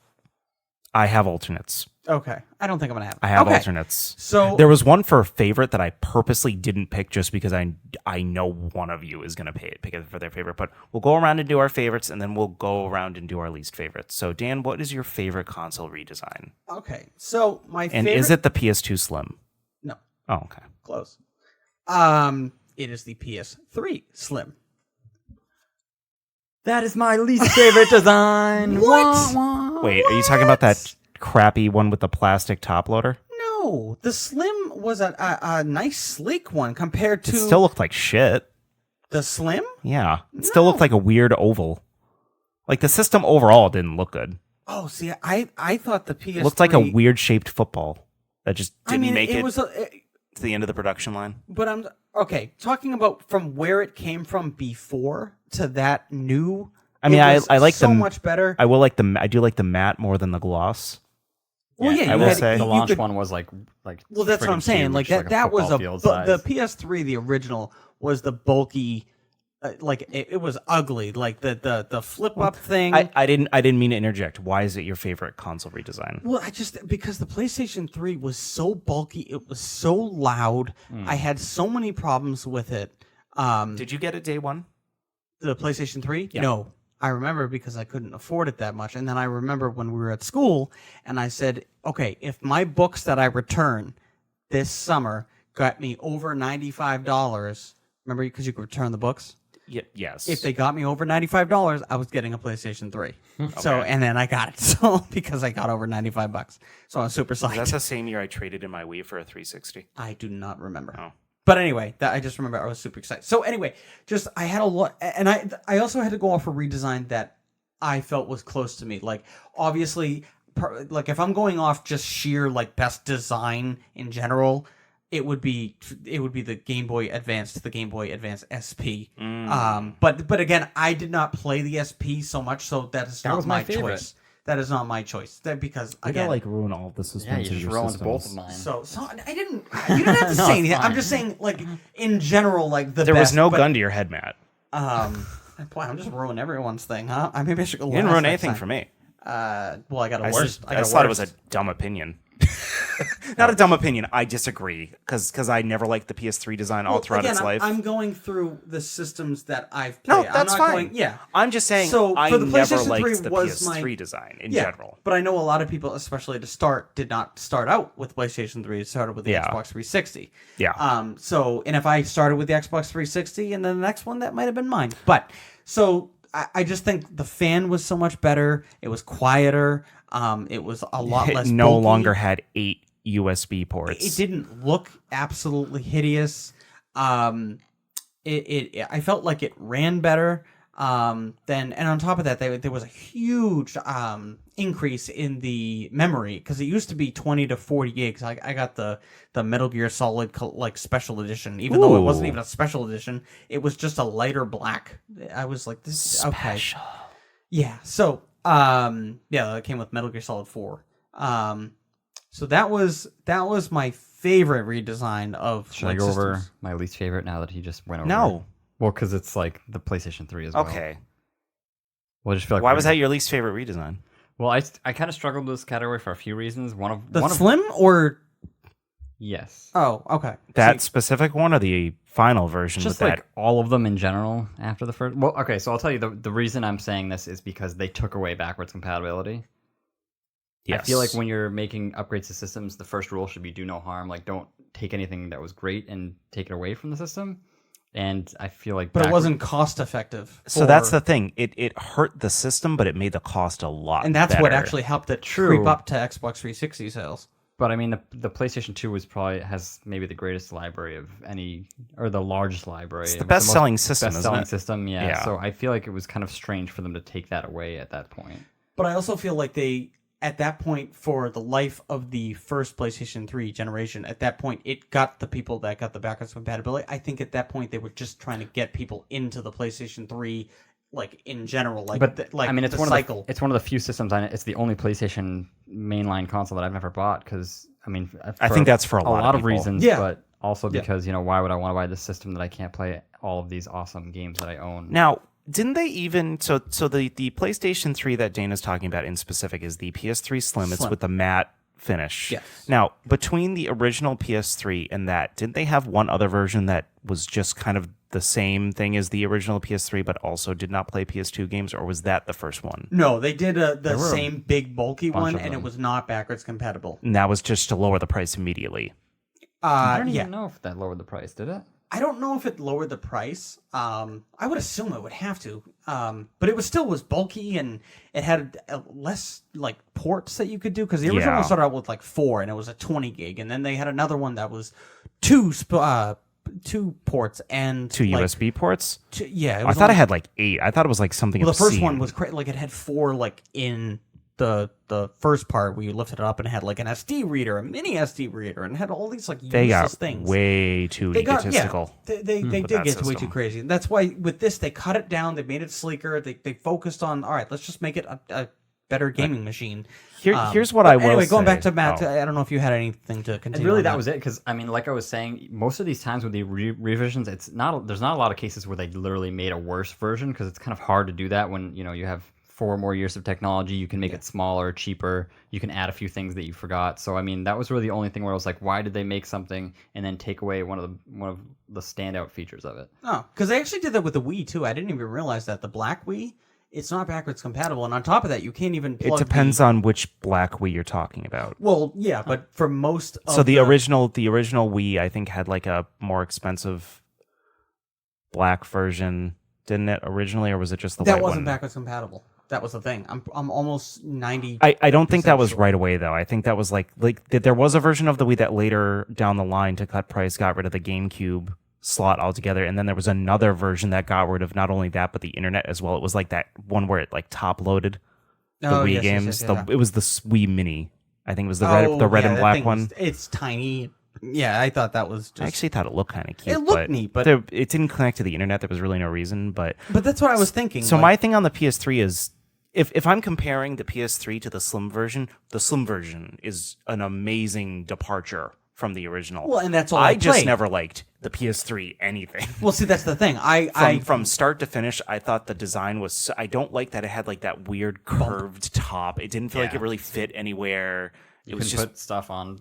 I have alternates. Okay, I don't think I'm gonna have. I have okay. alternates. So There was one for favorite that I purposely didn't pick just because I know one of you is going to pick it for their favorite. But we'll go around and do our favorites, and then we'll go around and do our least favorites. So, Dan, what is your favorite console redesign? okay, so my And favorite. is it the PS2 Slim? No, Oh, okay. close. It is the PS3 Slim. That is my least favorite design. What? Wait, are you talking about that crappy one with the plastic top loader? No, the Slim was a nice, sleek one compared to It still looked like shit. the Slim. Yeah. It still looked like a weird oval. Like the system overall didn't look good. Oh, see, I thought the PS3 It looked like a weird shaped football that just didn't make it, was to the end of the production line. but I'm okay. Talking about from where it came from before to that new. I mean, it I was like so the much better. I do like the matte more than the gloss. Well, yeah, I you will had- say- The you launch could- one was like. Well, that's what I'm friggin' saying. Like huge, that. a That was football a. field But the size. PS3, the original, was the bulky. Like it was ugly. Like the flip up thing. I didn't mean to interject. Why is it your favorite console redesign? Well, because the PlayStation 3 was so bulky, it was so loud. I had so many problems with it. Did you get it day one? The PlayStation 3? Yeah. No. I remember because I couldn't afford it that much. And then I remember when we were at school and I said, okay, if my books that I return this summer got me over $95, remember because you could return the books? Yes. If they got me over $95, I was getting a PlayStation 3. So, and then I got it. So, because I got over $95. So I was super psyched. That's the same year I traded in my Wii for a 360. I do not remember. Oh. But anyway, I just remember I was super excited. So anyway, just I had a lot, and I also had to go off a redesign that I felt was close to me. Like obviously, like if I'm going off just sheer like best design in general, it would be the Game Boy Advance to the Game Boy Advance SP. But again, I did not play the SP so much, so that is not my choice. That is not my choice. Because I again, gotta ruin all the suspense. Yeah, you just ruined both of mine. So I didn't. You didn't have to say anything. I'm just saying, like in general, like there was no gun to your head, Matt. Boy, I'm just ruining everyone's thing, huh? Maybe I should go. You didn't ruin anything for me. Well, I got a I worst. just thought it was a dumb opinion. Not a dumb opinion. I disagree because I never liked the PS3 design all throughout its life. I'm going through the systems that I've played. No, that's fine. Yeah, I'm just saying. So, I for the never PlayStation 3 liked the was PS3 design in yeah, general. but I know a lot of people, especially to start, did not start out with PlayStation 3. It started with the Xbox 360. Yeah. So, and if I started with the Xbox 360, and then the next one, that might have been mine. But so I just think the fan was so much better. It was quieter. It was a lot less. It no bulky. longer had 8 USB ports. It didn't look absolutely hideous. I felt like it ran better. And on top of that, there was a huge increase in the memory because it used to be 20 to 40 gigs. I got the Metal Gear Solid like special edition, even though it wasn't even a special edition. It was just a lighter black. I was like, this is okay. Yeah. So it came with Metal Gear Solid 4. So that was my favorite redesign of. Should I go over my least favorite now that he just went over? No. Well, because it's like the PlayStation 3 as well. Okay. Well, I just feel like why was that your least favorite redesign? Well, I kind of struggled with this category for a few reasons. One of Slim or yes. Oh, okay. That specific one or the final version Just with like that? all of them in general after the first. Well, okay, so I'll tell you the reason I'm saying this is because they took away backwards compatibility. Yes. I feel like when you're making upgrades to systems, the first rule should be do no harm. Like, don't take anything that was great and take it away from the system. And I feel like... But it wasn't cost effective. So that's the thing. It hurt the system, but it made the cost a lot And that's what better. actually helped it creep up to Xbox 360 sales. But I mean, the PlayStation 2 has maybe the greatest library of any, or the largest library. It's the best-selling system, isn't best-selling it? system, yeah. Yeah. So I feel like it was kind of strange for them to take that away at that point. But I also feel like they, at that point, for the life of the first PlayStation 3 generation, at that point, it got the people that got the backwards compatibility. I think at that point, they were just trying to get people into the PlayStation 3, like, in general. Like, I mean, it's the one cycle. it's one of the few systems it's the only PlayStation mainline console that I've never bought because, I mean... I think that's for a lot of of people. reasons, Yeah. but also because, why would I want to buy this system that I can't play all of these awesome games that I own? Now, didn't they even... So the PlayStation 3 that Dana's talking about in specific is the PS3 Slim. It's with the matte finish. Yes. Now, between the original PS3 and that, didn't they have one other version that was just kind of the same thing as the original PS3 but also did not play PS2 games, or was that the first one? No, they did the same big, bulky one, and it them. was not backwards compatible. And that was just to lower the price immediately. I don't even know if that lowered the price, did it? I don't know if it lowered the price. I would assume it would have to. But it was bulky and it had less like ports that you could do because the original one started out with like 4 and it was a 20 gig, and then they had another one that was two ports and 2 USB ports? Yeah, I thought I had like 8. I thought it was like something. Well, the first obscene. one was like it had 4 like in the first part where you lifted it up and it had like an SD reader, a mini SD reader, and it had all these like they useless got things. way too egotistical. They did that get way too system. crazy. And that's why with this they cut it down. They made it sleeker. They focused on, all right, let's just make it a better gaming machine. Here's what I will anyway, going say. back to Matt, I don't know if you had anything to continue. And really, on that was it. Because I mean, like I was saying, most of these times with the revisions, there's not a lot of cases where they literally made a worse version because it's kind of hard to do that when you have 4 more years of technology. You can make it smaller, cheaper. You can add a few things that you forgot. So I mean, that was really the only thing where I was like, why did they make something and then take away one of the standout features of it? Oh, because they actually did that with the Wii too. I didn't even realize that the black Wii. it's not backwards compatible. And on top of that, you can't even plug It depends on which black Wii you're talking about. Well, yeah, but for most of So the original Wii, I think, had like a more expensive black version, didn't it originally, or was it just the white one? That wasn't backwards compatible. That was the thing. I'm almost 90. I don't think that was right away though. I think that was like there was a version of the Wii that later down the line to cut price got rid of the GameCube slot altogether, and then there was another version that got rid of not only that but the internet as well. It was like that one where it like top loaded the Wii games. It was the Wii Mini. I think it was the red and black one. It's tiny. Yeah, I thought that was just... I actually thought it looked kind of cute. It looked neat, but... it didn't connect to the internet. There was really no reason, but... But that's what I was thinking. So my thing on the PS3 is, if I'm comparing the PS3 to the Slim version is an amazing departure from the original. Well, and that's all I I just played. never liked the PS3 anything. Well, see, that's the thing. From start to finish, I thought the design was... I don't like that it had like that weird curved top. It didn't feel like it really fit anywhere. You can put stuff on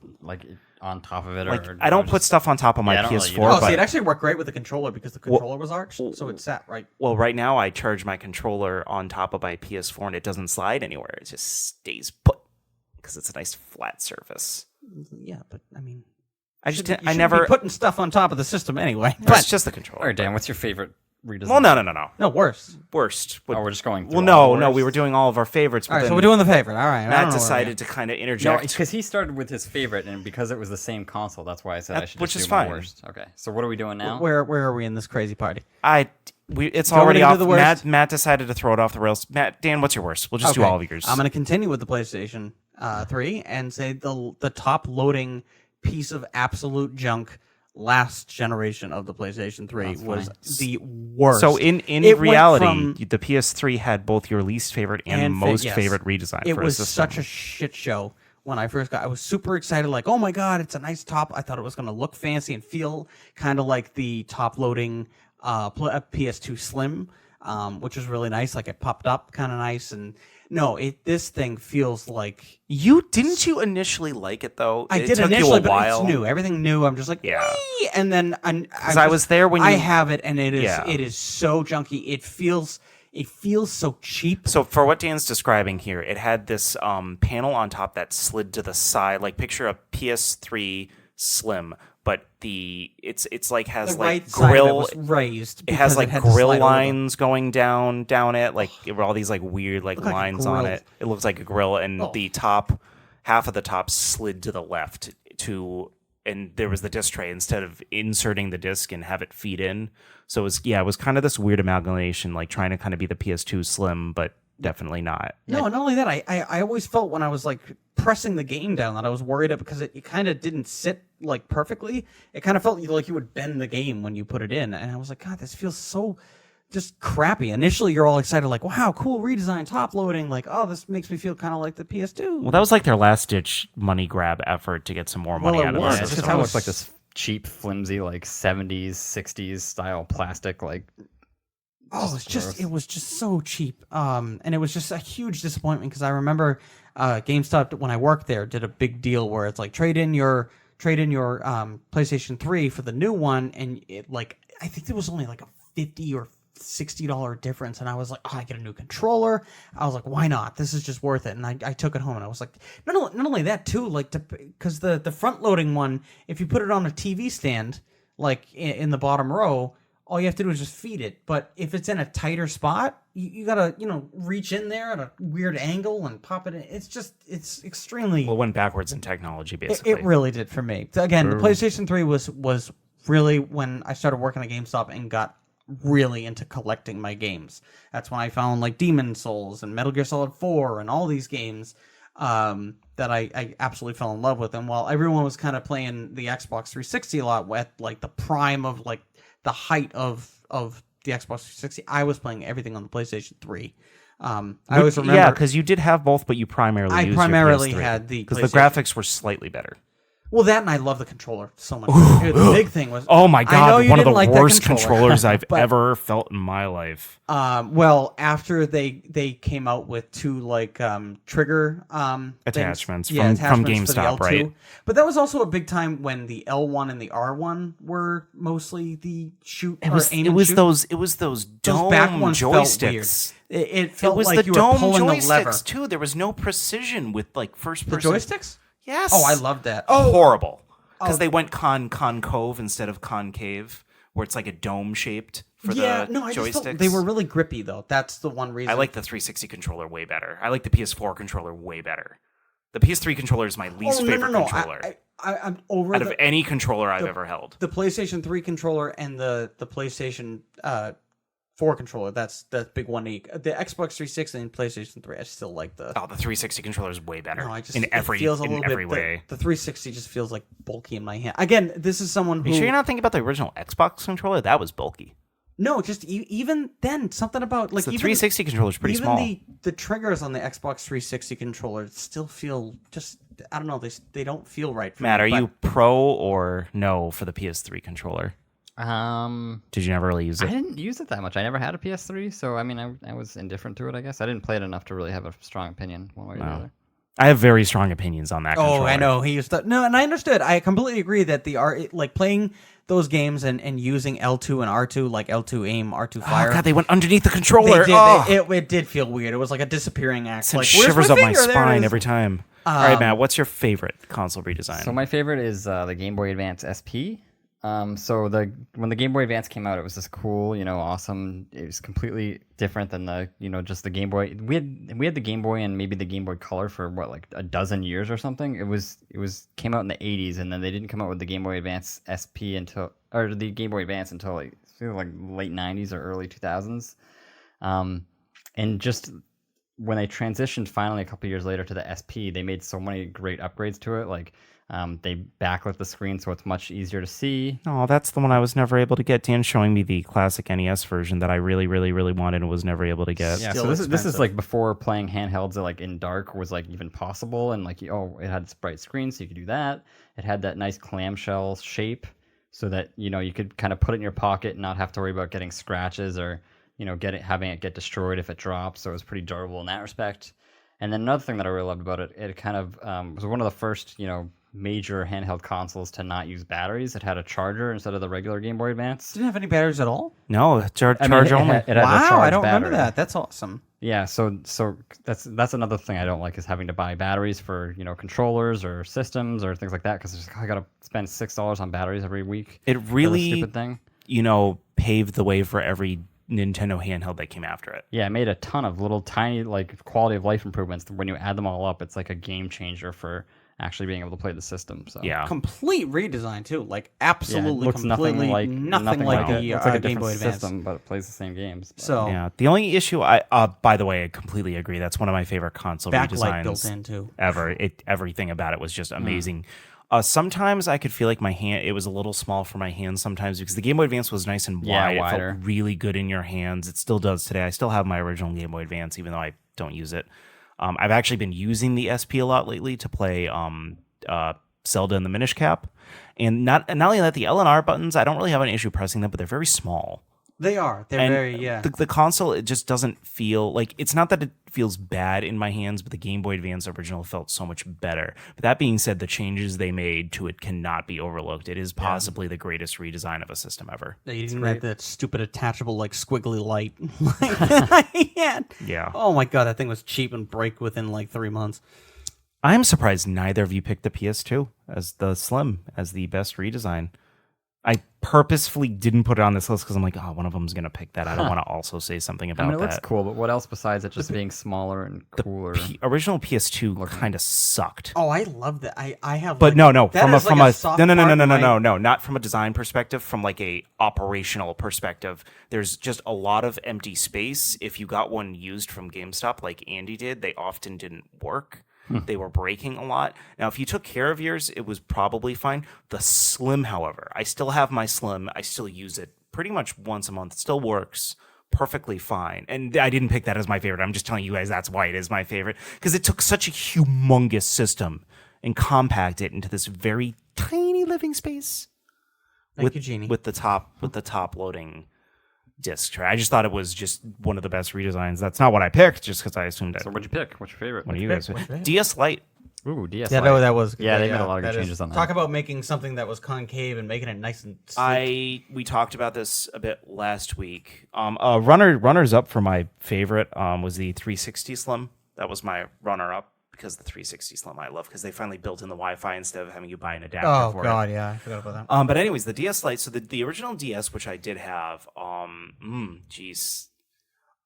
on top of it, like, or I don't put stuff on top of my PS4. Oh, but see, it actually worked great with the controller because the controller was arched, so it sat right. Well, right now I charge my controller on top of my PS4 and it doesn't slide anywhere. It just stays put because it's a nice flat surface. Yeah, but I mean, I never be putting stuff on top of the system anyway. But it's just the controller. All right, Dan, what's your favorite redesign? Well, no. No, worse. Worst. We're just going through Well, all no, the we were worst? doing all of our favorites. All right, so we're doing the favorite. All right, Matt decided to kind of No, interject. because he started with his favorite, and because it was the same console, that's why I said I should which just is do my fine. worst. Okay, so what are we doing now? Where are we in this crazy party? It's Do you want already me to do off. the worst? Matt decided to throw it off the rails. Dan, what's your worst? We'll just do all of yours. I'm going to continue with the PlayStation 3 and say the top loading piece of absolute junk last generation of the PlayStation 3 was the worst. So in reality, the PS3 had both your least favorite and most favorite redesign. It for was a system. such a shit show when I first got. I was super excited, like, oh my god, it's a nice top. I thought it was going to look fancy and feel kind of like the top loading PS2 Slim, which was really nice. Like it popped up kind of nice, and no, this thing feels like didn't you initially like it though? I It did took you initially, a while. but it's new. Everything new. I'm just like, Yeah. "Wee!" And then I was there when I you- have it, and it is so junky. It feels so cheap. So for what Dan's describing here, it had this panel on top that slid to the side, like picture a PS3 Slim, but it's like has The like right side of it grill. was raised. It has because like had to grill slide over lines going down it, like all these like weird like Looked like a lines on grill. it. It looks like a grill, and the top half of the top slid to the left and there was the disc tray instead of inserting the disc and have it feed in. So it was kind of this weird amalgamation, like trying to kind of be the PS2 Slim, but definitely not. No, not only that, I always felt when I was like pressing the game down that I was worried because it kind of didn't sit like perfectly. It kind of felt like you would bend the game when you put it in, and I was like, God, this feels so just crappy. Initially, you're all excited, like, wow, cool redesign, top loading, like, oh, this makes me feel kind of like the PS2. Well, that was like their last ditch money grab effort to get some more money out of was. the It It's system. just because I looks was- like this cheap, flimsy, like 70s, 60s style plastic, like. Oh, it was just so cheap. And it was just a huge disappointment because I remember GameStop when I worked there did a big deal where it's like trade in your PlayStation 3 for the new one, and it like I think there was only like a $50 or $60 difference, and I was like, oh, I get a new controller. I was like, why not? This is just worth it. And I took it home, and I was like, not only that too, like because the front loading one, if you put it on a TV stand, like in the bottom row, all you have to do is just feed it. But if it's in a tighter spot, you gotta reach in there at a weird angle and pop it in. It's extremely. Well, went backwards in technology, basically. It really did for me. Again, the PlayStation 3 was really when I started working at GameStop and got really into collecting my games. That's when I found like Demon Souls and Metal Gear Solid 4 and all these games that I absolutely fell in love with. And while everyone was kind of playing the Xbox 360 a lot at like the prime of like the height of the Xbox 360, I was playing everything on the PlayStation 3. I always remember. Yeah, because you did have both, but you primarily used primarily your PS3, had the because the PlayStation. graphics were slightly better. Well, that and I love the controller so much. The big thing was, Oh my I know god, you one of the didn't like that worst controller, controllers I've but- ever felt in my life. well, after they came out with two like trigger Attachments things, from for the GameStop, L2. right? But that was also a big time when the L1 and the R1 were mostly the shoot or aim It and was shoot. those Those dome back ones felt weird. joysticks. It felt It was like the you were dome pulling the lever. joysticks too. There was no precision with like first The person joysticks? Yes. Oh, I love that. Oh, Horrible. Because they went concave instead of concave, where it's like a dome shaped for the I joysticks. just felt they were really grippy though. That's the one reason. I like the 360 controller way better. I like the PS4 controller way better. The PS3 controller is my least favorite controller. I'm over out of any controller I've ever held. The PlayStation 3 controller and the PlayStation 4 controller. That's the big one. The Xbox 360 and PlayStation 3. I still like the. Oh, the 360 controller is way better. No, I just in every bit, way. The 360 just feels like bulky in my hand. Again, this is someone who. Are you sure you're not thinking about the original Xbox controller? That was bulky. No, just even then, something about like the even 360 controller is pretty small. Even the triggers on the Xbox 360 controller still feel just. I don't know. They don't feel right. Matt, are you pro or no for the PS3 controller? Did you never really use it? I didn't use it that much. I never had a PS3, so I mean, I was indifferent to it. I guess I didn't play it enough to really have a strong opinion one way or the other. I have very strong opinions on that. Oh, I know. He used to. No, and I understood. I completely agree that like playing those games and using L2 and R2, like L2 aim, R2 fire. Oh god, they went underneath the controller. It did feel weird. It was like a disappearing act. Sent like shivers up my spine every time. All right, Matt, what's your favorite console redesign? So my favorite is the Game Boy Advance SP. So when the Game Boy Advance came out, it was this cool, awesome. It was completely different than the, just the Game Boy. We had the Game Boy and maybe the Game Boy Color for like a dozen years or something. It came out in the 80s, and then they didn't come out with the Game Boy Advance SP or the Game Boy Advance until like late 90s or early 2000s. And just when they transitioned finally a couple years later to the SP, they made so many great upgrades to it. Like they backlit the screen so it's much easier to see. Oh, that's the one I was never able to get. Dan's showing me the classic NES version that I really, really, really wanted and was never able to get. Yeah, so this is like before playing handhelds like in dark was like even possible, and like it had its bright screen, so you could do that. It had that nice clamshell shape, so that you could kind of put it in your pocket and not have to worry about getting scratches or having it get destroyed if it drops. So it was pretty durable in that respect. And then another thing that I really loved about it, it kind of was one of the first major handheld consoles to not use batteries. It had a charger instead of the regular Game Boy Advance. Didn't have any batteries at all? No, charge only. It had wow, I don't remember that. That's awesome. Yeah, so that's another thing I don't like is having to buy batteries for controllers or systems or things like that, because I got to spend $6 on batteries every week. It really stupid thing. Paved the way for every Nintendo handheld that came after it. Yeah, it made a ton of little tiny quality of life improvements. When you add them all up, it's like a game changer for actually being able to play the system. So yeah, complete redesign too. Like absolutely, looks completely nothing like the looks like a Game Boy Advance system, but it plays the same games. But. So yeah, the only issue by the way, I completely agree. That's one of my favorite console backlight redesigns built in too. Ever. Everything about it was just amazing. Sometimes I could feel like my hand, it was a little small for my hands sometimes, because the Game Boy Advance was nice and wide. Wider. It felt really good in your hands. It still does today. I still have my original Game Boy Advance, even though I don't use it. I've actually been using the SP a lot lately to play Zelda and the Minish Cap. And not only that, the L and R buttons, I don't really have an issue pressing them, but they're very small. They are. They're very, yeah. The console, it just doesn't feel like, it's not that it feels bad in my hands, but the Game Boy Advance original felt so much better. But that being said, the changes they made to it cannot be overlooked. It is possibly the greatest redesign of a system ever. You didn't have that stupid attachable, squiggly light. Yeah. Oh my god, that thing was cheap and break within 3 months. I'm surprised neither of you picked the PS2 as the Slim, as the best redesign. I purposefully didn't put it on this list because I'm like, one of them's going to pick that. I don't want to also say something about that. It looks cool, but what else besides it just being smaller and cooler? The original PS2 kind of sucked. Oh, I love that. I have. But no, no, not from a design perspective, from a operational perspective. There's just a lot of empty space. If you got one used from GameStop like Andy did, they often didn't work. They were breaking a lot. Now, if you took care of yours, it was probably fine. The Slim, however, I still have my Slim. I still use it pretty much once a month. It still works perfectly fine. And I didn't pick that as my favorite. I'm just telling you guys that's why it is my favorite. Because it took such a humongous system and compacted it into this very tiny living space. Thank you, Jeannie. With the top loading disc tray. I just thought it was just one of the best redesigns. That's not what I picked, just because I assumed it. So what'd you pick? What's your favorite? What do you guys pick? DS Lite. Ooh, DS Yeah, Lite. that was. Yeah, they made a lot of good changes on that. Talk about making something that was concave and making it nice and sleek. We talked about this a bit last week. Runners up for my favorite was the 360 Slim. That was my runner up because the 360 Slim I love because they finally built in the Wi-Fi instead of having you buy an adapter for it. Oh god, yeah, I forgot about that. But anyways, the DS Lite. So the original DS, which I did have, geez.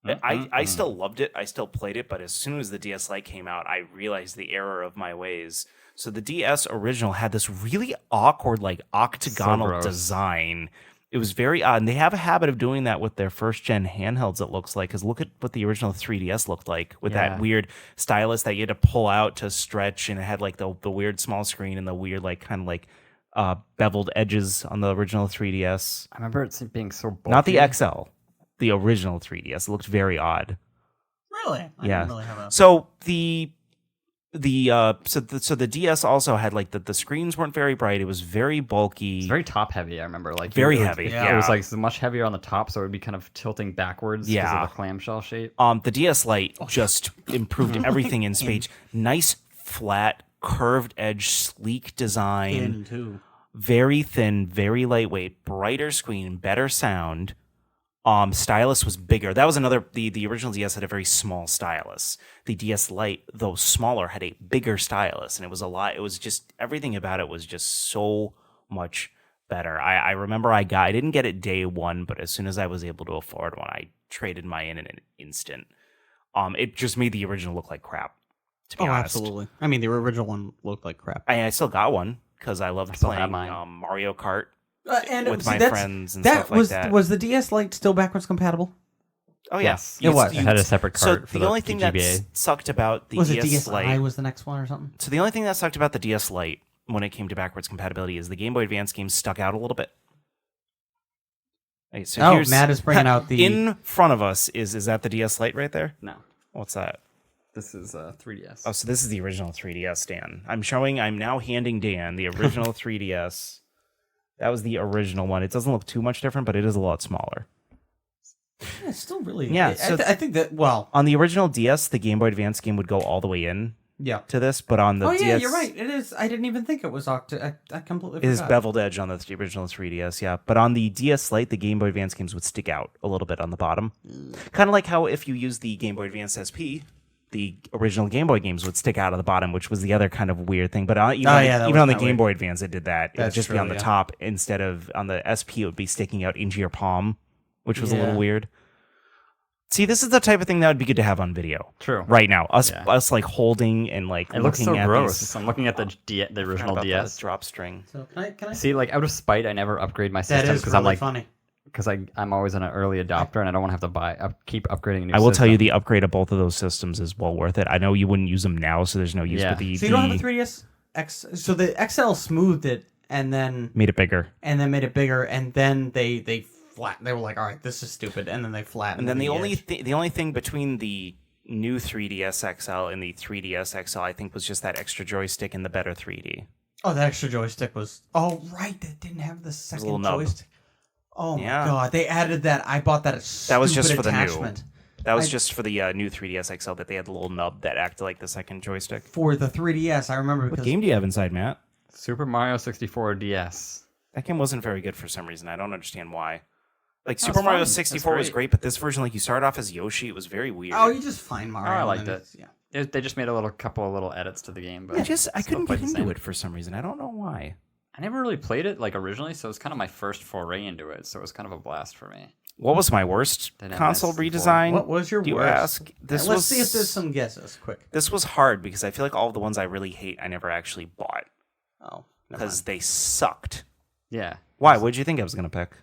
I still loved it. I still played it, but as soon as the DS Lite came out, I realized the error of my ways. So the DS original had this really awkward, like octagonal design. It was very odd, and they have a habit of doing that with their first gen handhelds. It looks like, because look at what the original 3DS looked like with that weird stylus that you had to pull out to stretch, and it had like the weird small screen and the weird like kind of like beveled edges on the original 3DS. I remember it being so bulky. Not the XL. The original 3DS. It looked very odd. Really? I didn't really have a... So the DS also had like the screens weren't very bright. It was very bulky. It's very top heavy. I remember like very heavy. It was like much heavier on the top, so it would be kind of tilting backwards because of the clamshell shape. The DS Lite just improved everything in space. Nice flat curved edge, sleek design. Thin too. Very thin, very lightweight, brighter screen, better sound. Stylus was bigger. That was another. The original DS had a very small stylus. The DS Lite, though smaller, had a bigger stylus, and it was a lot. It was just everything about it was just so much better. I remember I didn't get it day one, but as soon as I was able to afford one, I traded mine in an instant. It just made the original look like crap. To be honest, absolutely. I mean, the original one looked like crap. I still got one because I loved playing Mario Kart. With my friends and stuff like that. Was the DS Lite still backwards compatible? Oh yes, it was. It had a separate cart. So the only thing that sucked about the DS Lite was the next one or something. So the only thing that sucked about the DS Lite when it came to backwards compatibility is the Game Boy Advance games stuck out a little bit. Okay, so Matt is bringing out the in front of us. Is that the DS Lite right there? No. What's that? This is 3DS. Oh, so this is the original 3DS, Dan. I'm now handing Dan the original 3DS. That was the original one. It doesn't look too much different, but it is a lot smaller. Yeah, it's still really... Yeah, I think that, on the original DS, the Game Boy Advance game would go all the way in to this, but on the DS... Oh, yeah, you're right. It is. I didn't even think it was I completely forgot. It is beveled edge on the original 3DS, yeah. But on the DS Lite, the Game Boy Advance games would stick out a little bit on the bottom. Kind of like how if you use the Game Boy Advance SP... the original Game Boy games would stick out of the bottom, which was the other kind of weird thing. But even on the Game Boy Advance, it did that. It would just be on the top instead of on the SP. It would be sticking out into your palm, which was a little weird. See, this is the type of thing that would be good to have on video. True. Right now, us like holding and like it looks so at gross. These, I'm looking at the original DS drop string. So can I see? Like out of spite, I never upgrade my system because I'm like funny. Because I'm always an early adopter and I don't want to have to keep upgrading a new I will system. tell you the upgrade of both of those systems is well worth it. I know you wouldn't use them now, so there's no use for the... So you don't have a 3DS X... So the XL smoothed it and then... Made it bigger. And then they flat. They were like, all right, this is stupid. And then they flattened. And then the only thing between the new 3DS XL and the 3DS XL, I think, was just that extra joystick and the better 3D. Oh, the extra joystick was... Oh, right. They didn't have the second joystick. Oh my god, they added that. I bought that as that was just for attachment. the new. That was just for the new 3DS XL that they had the little nub that acted like the second joystick. For the 3DS, I remember. What game do you have inside, Matt? Super Mario 64 DS. That game wasn't very good for some reason. I don't understand why. Like Super Mario 64 was great, but this version, like you started off as Yoshi, it was very weird. Oh, you just find Mario. I liked it. Yeah, they just made a couple of little edits to the game, but I couldn't get into it for some reason. I don't know why. I never really played it like originally, so it was kind of my first foray into it. So it was kind of a blast for me. What was my worst console redesign? What was your worst? You ask? Let's see if there's some guesses. Quick. This was hard because I feel like all of the ones I really hate, I never actually bought. Oh, because they sucked. Yeah. Why? What did you think I was gonna pick?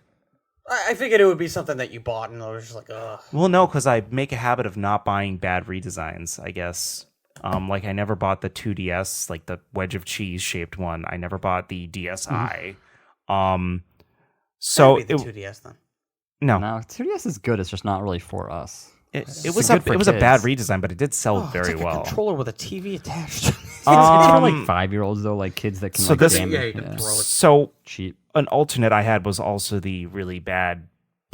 I figured it would be something that you bought, and I was just like, ugh. Well, no, because I make a habit of not buying bad redesigns, I guess. Like I never bought the 2DS, like the wedge of cheese shaped one. I never bought the DSi. So it, the 2DS then. No, 2DS is good. It's just not really for us. It was a bad redesign, but it did sell very it's like well. A controller with a TV attached. It's for like 5-year-olds though, like kids that can so like this, game. You can throw it so cheap. An alternate I had was also the really bad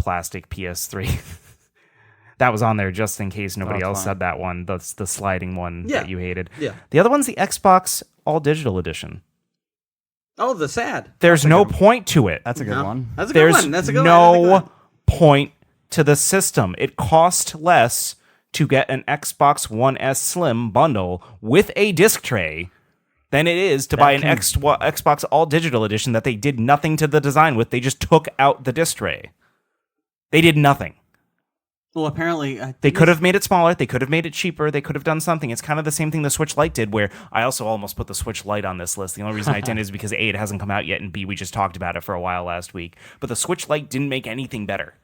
plastic PS3. That was on there just in case nobody That's else fine. said that one. That's the sliding one Yeah. that you hated. Yeah. The other one's the Xbox All Digital Edition. Oh, the sad. There's no point to it. That's a good No. one. That's a good There's one. That's a good one. That's a good no one. point to the system. It cost less to get an Xbox One S Slim bundle with a disc tray than it is to buy an Xbox All Digital Edition that they did nothing to the design with. They just took out the disc tray. They did nothing. Well, apparently, They could have made it smaller. They could have made it cheaper. They could have done something. It's kind of the same thing the Switch Lite did, where I also almost put the Switch Lite on this list. The only reason I didn't is because A, it hasn't come out yet, and B, we just talked about it for a while last week. But the Switch Lite didn't make anything better.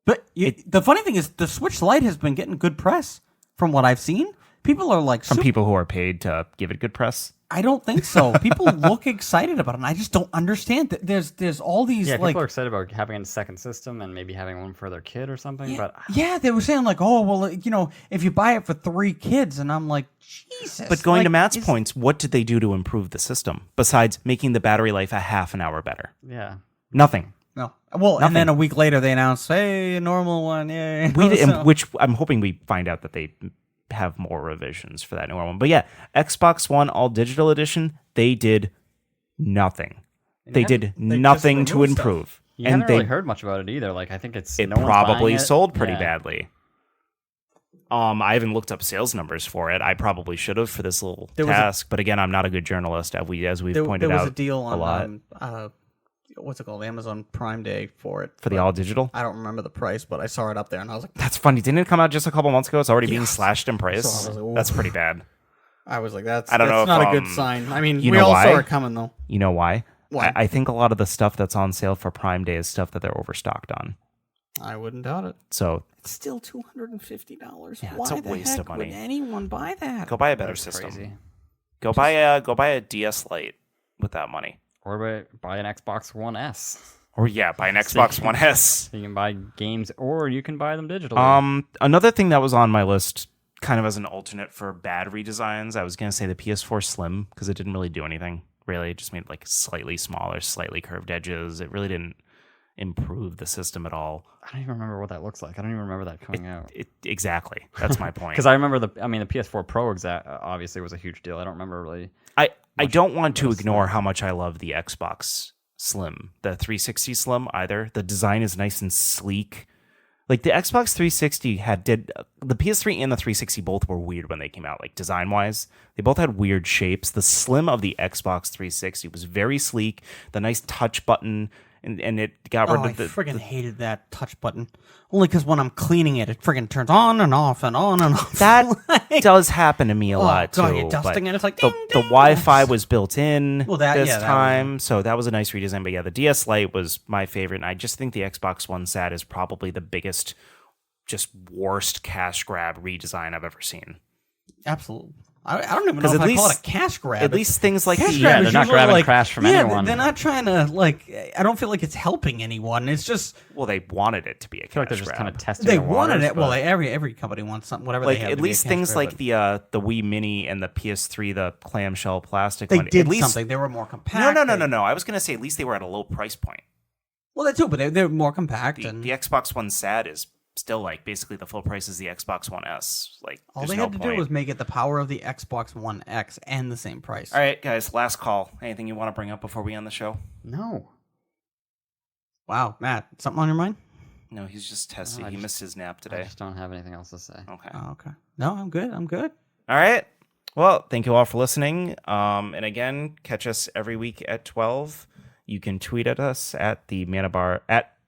But the funny thing is, the Switch Lite has been getting good press from what I've seen. People are like, From people who are paid to give it good press. I don't think so. People look excited about it, and I just don't understand. There's all these Yeah, like, people are excited about having a second system and maybe having one for their kid or something. But yeah, they were saying like, oh well, if you buy it for 3 kids, and I'm like, Jesus. But going like, to Matt's points, what did they do to improve the system besides making the battery life a half an hour better? yeah, Nothing. No. Well, and then a week later they announced, hey, a normal one, yeah. Which I'm hoping we find out that they have more revisions for that newer one. But yeah, Xbox One All Digital Edition, they did nothing. They did nothing to removed stuff. improve. you And haven't really heard much about it either. Like I think it no one's probably buying it. sold pretty Yeah. badly. I haven't looked up sales numbers for it. I probably should have for this little task, but again, I'm not a good journalist, as we've pointed there out was a deal on lot. What's it called? Amazon Prime Day for it. For the but All Digital. I don't remember the price, but I saw it up there, and I was like, That's funny. Didn't it come out just a couple months ago? It's already being slashed in price. So I was like, That's pretty bad. that's I don't know if, not a good sign. I mean, you we know all why? saw it coming though. You know why? Why? I think a lot of the stuff that's on sale for Prime Day is stuff that they're overstocked on. I wouldn't doubt it. So It's still $250. Yeah, Why it's a the waste heck of money. would anyone buy that? go buy a better That's system. crazy. Go buy a DS Lite with that money. Or buy an Xbox One S. Or yeah, buy an Xbox One S. You can buy games, or you can buy them digitally. Another thing that was on my list, kind of as an alternate for bad redesigns, I was gonna say the PS4 Slim, because it didn't really do anything. Really, it just made like slightly smaller, slightly curved edges. It really didn't improve the system at all. I don't even remember what that looks like. I don't even remember that coming out. Exactly. That's my point. Because I remember the PS4 Pro obviously was a huge deal. I don't remember really. I don't want to ignore how much I love the Xbox Slim, the 360 Slim either. The design is nice and sleek. Like the Xbox 360 the PS3 and the 360 both were weird when they came out, like design wise. They both had weird shapes. The Slim of the Xbox 360 was very sleek. The nice touch button, and it got rid I of the friggin' hated that touch button. Only because when I'm cleaning it, it friggin' turns on and off and on and off. That Like, does happen to me a lot God, too. you're dusting but and it's like, the, ding, the ding. Wi-Fi was built in Well, this that was- time, so that was a nice redesign. But yeah, the DS Lite was my favorite, and I just think the Xbox One SAT is probably the biggest, just worst cash grab redesign I've ever seen. Absolutely. I don't even know 'Cause if at I call it least- a cash grab. At least things like Cash the grab Yeah, is they're not usually grabbing like, crash from yeah, anyone. They're not trying to I don't feel like it's helping anyone. It's just well, they wanted it to be a I feel like cash they're just grab. kind of testing. they the wanted waters, it. Well, but- every company wants something, whatever Like they have. at to be a least cash things grab, like but the Wii Mini and the PS3, the clamshell plastic they one. did at least, something. They were more compact. No. I was gonna say at least they were at a low price point. Well, that too, but they're more compact and The Xbox One SAT is still like basically the full price is the Xbox One S. Like all there's they no had to point. do was make it the power of the Xbox One X and the same price. All right, guys, last call. Anything you want to bring up before we end the show? No. Wow, Matt, something on your mind? No, he's just testy. No, I he just- missed his nap I today. just don't have anything else to say. Okay. Oh, okay. No, I'm good. I'm good. All right. Well, thank you all for listening. And again, catch us every week at 12. You can tweet at us at the Manabar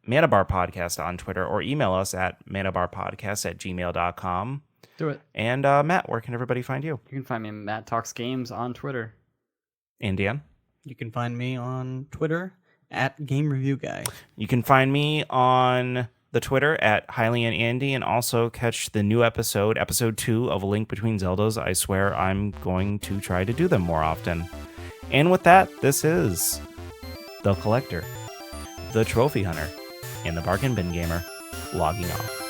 Podcast on Twitter, or email us at manabarpodcast@gmail.com. Do it. And Matt, where can everybody find you? You can find me Matt Talks Games on Twitter. And Dan? You can find me on Twitter at Game Review Guy. You can find me on the Twitter at Highly and Andy, and also catch the new episode 2 of A Link Between Zeldas. I swear I'm going to try to do them more often. And with that, this is The Collector, The Trophy Hunter, and The Bargain Bin Gamer logging off.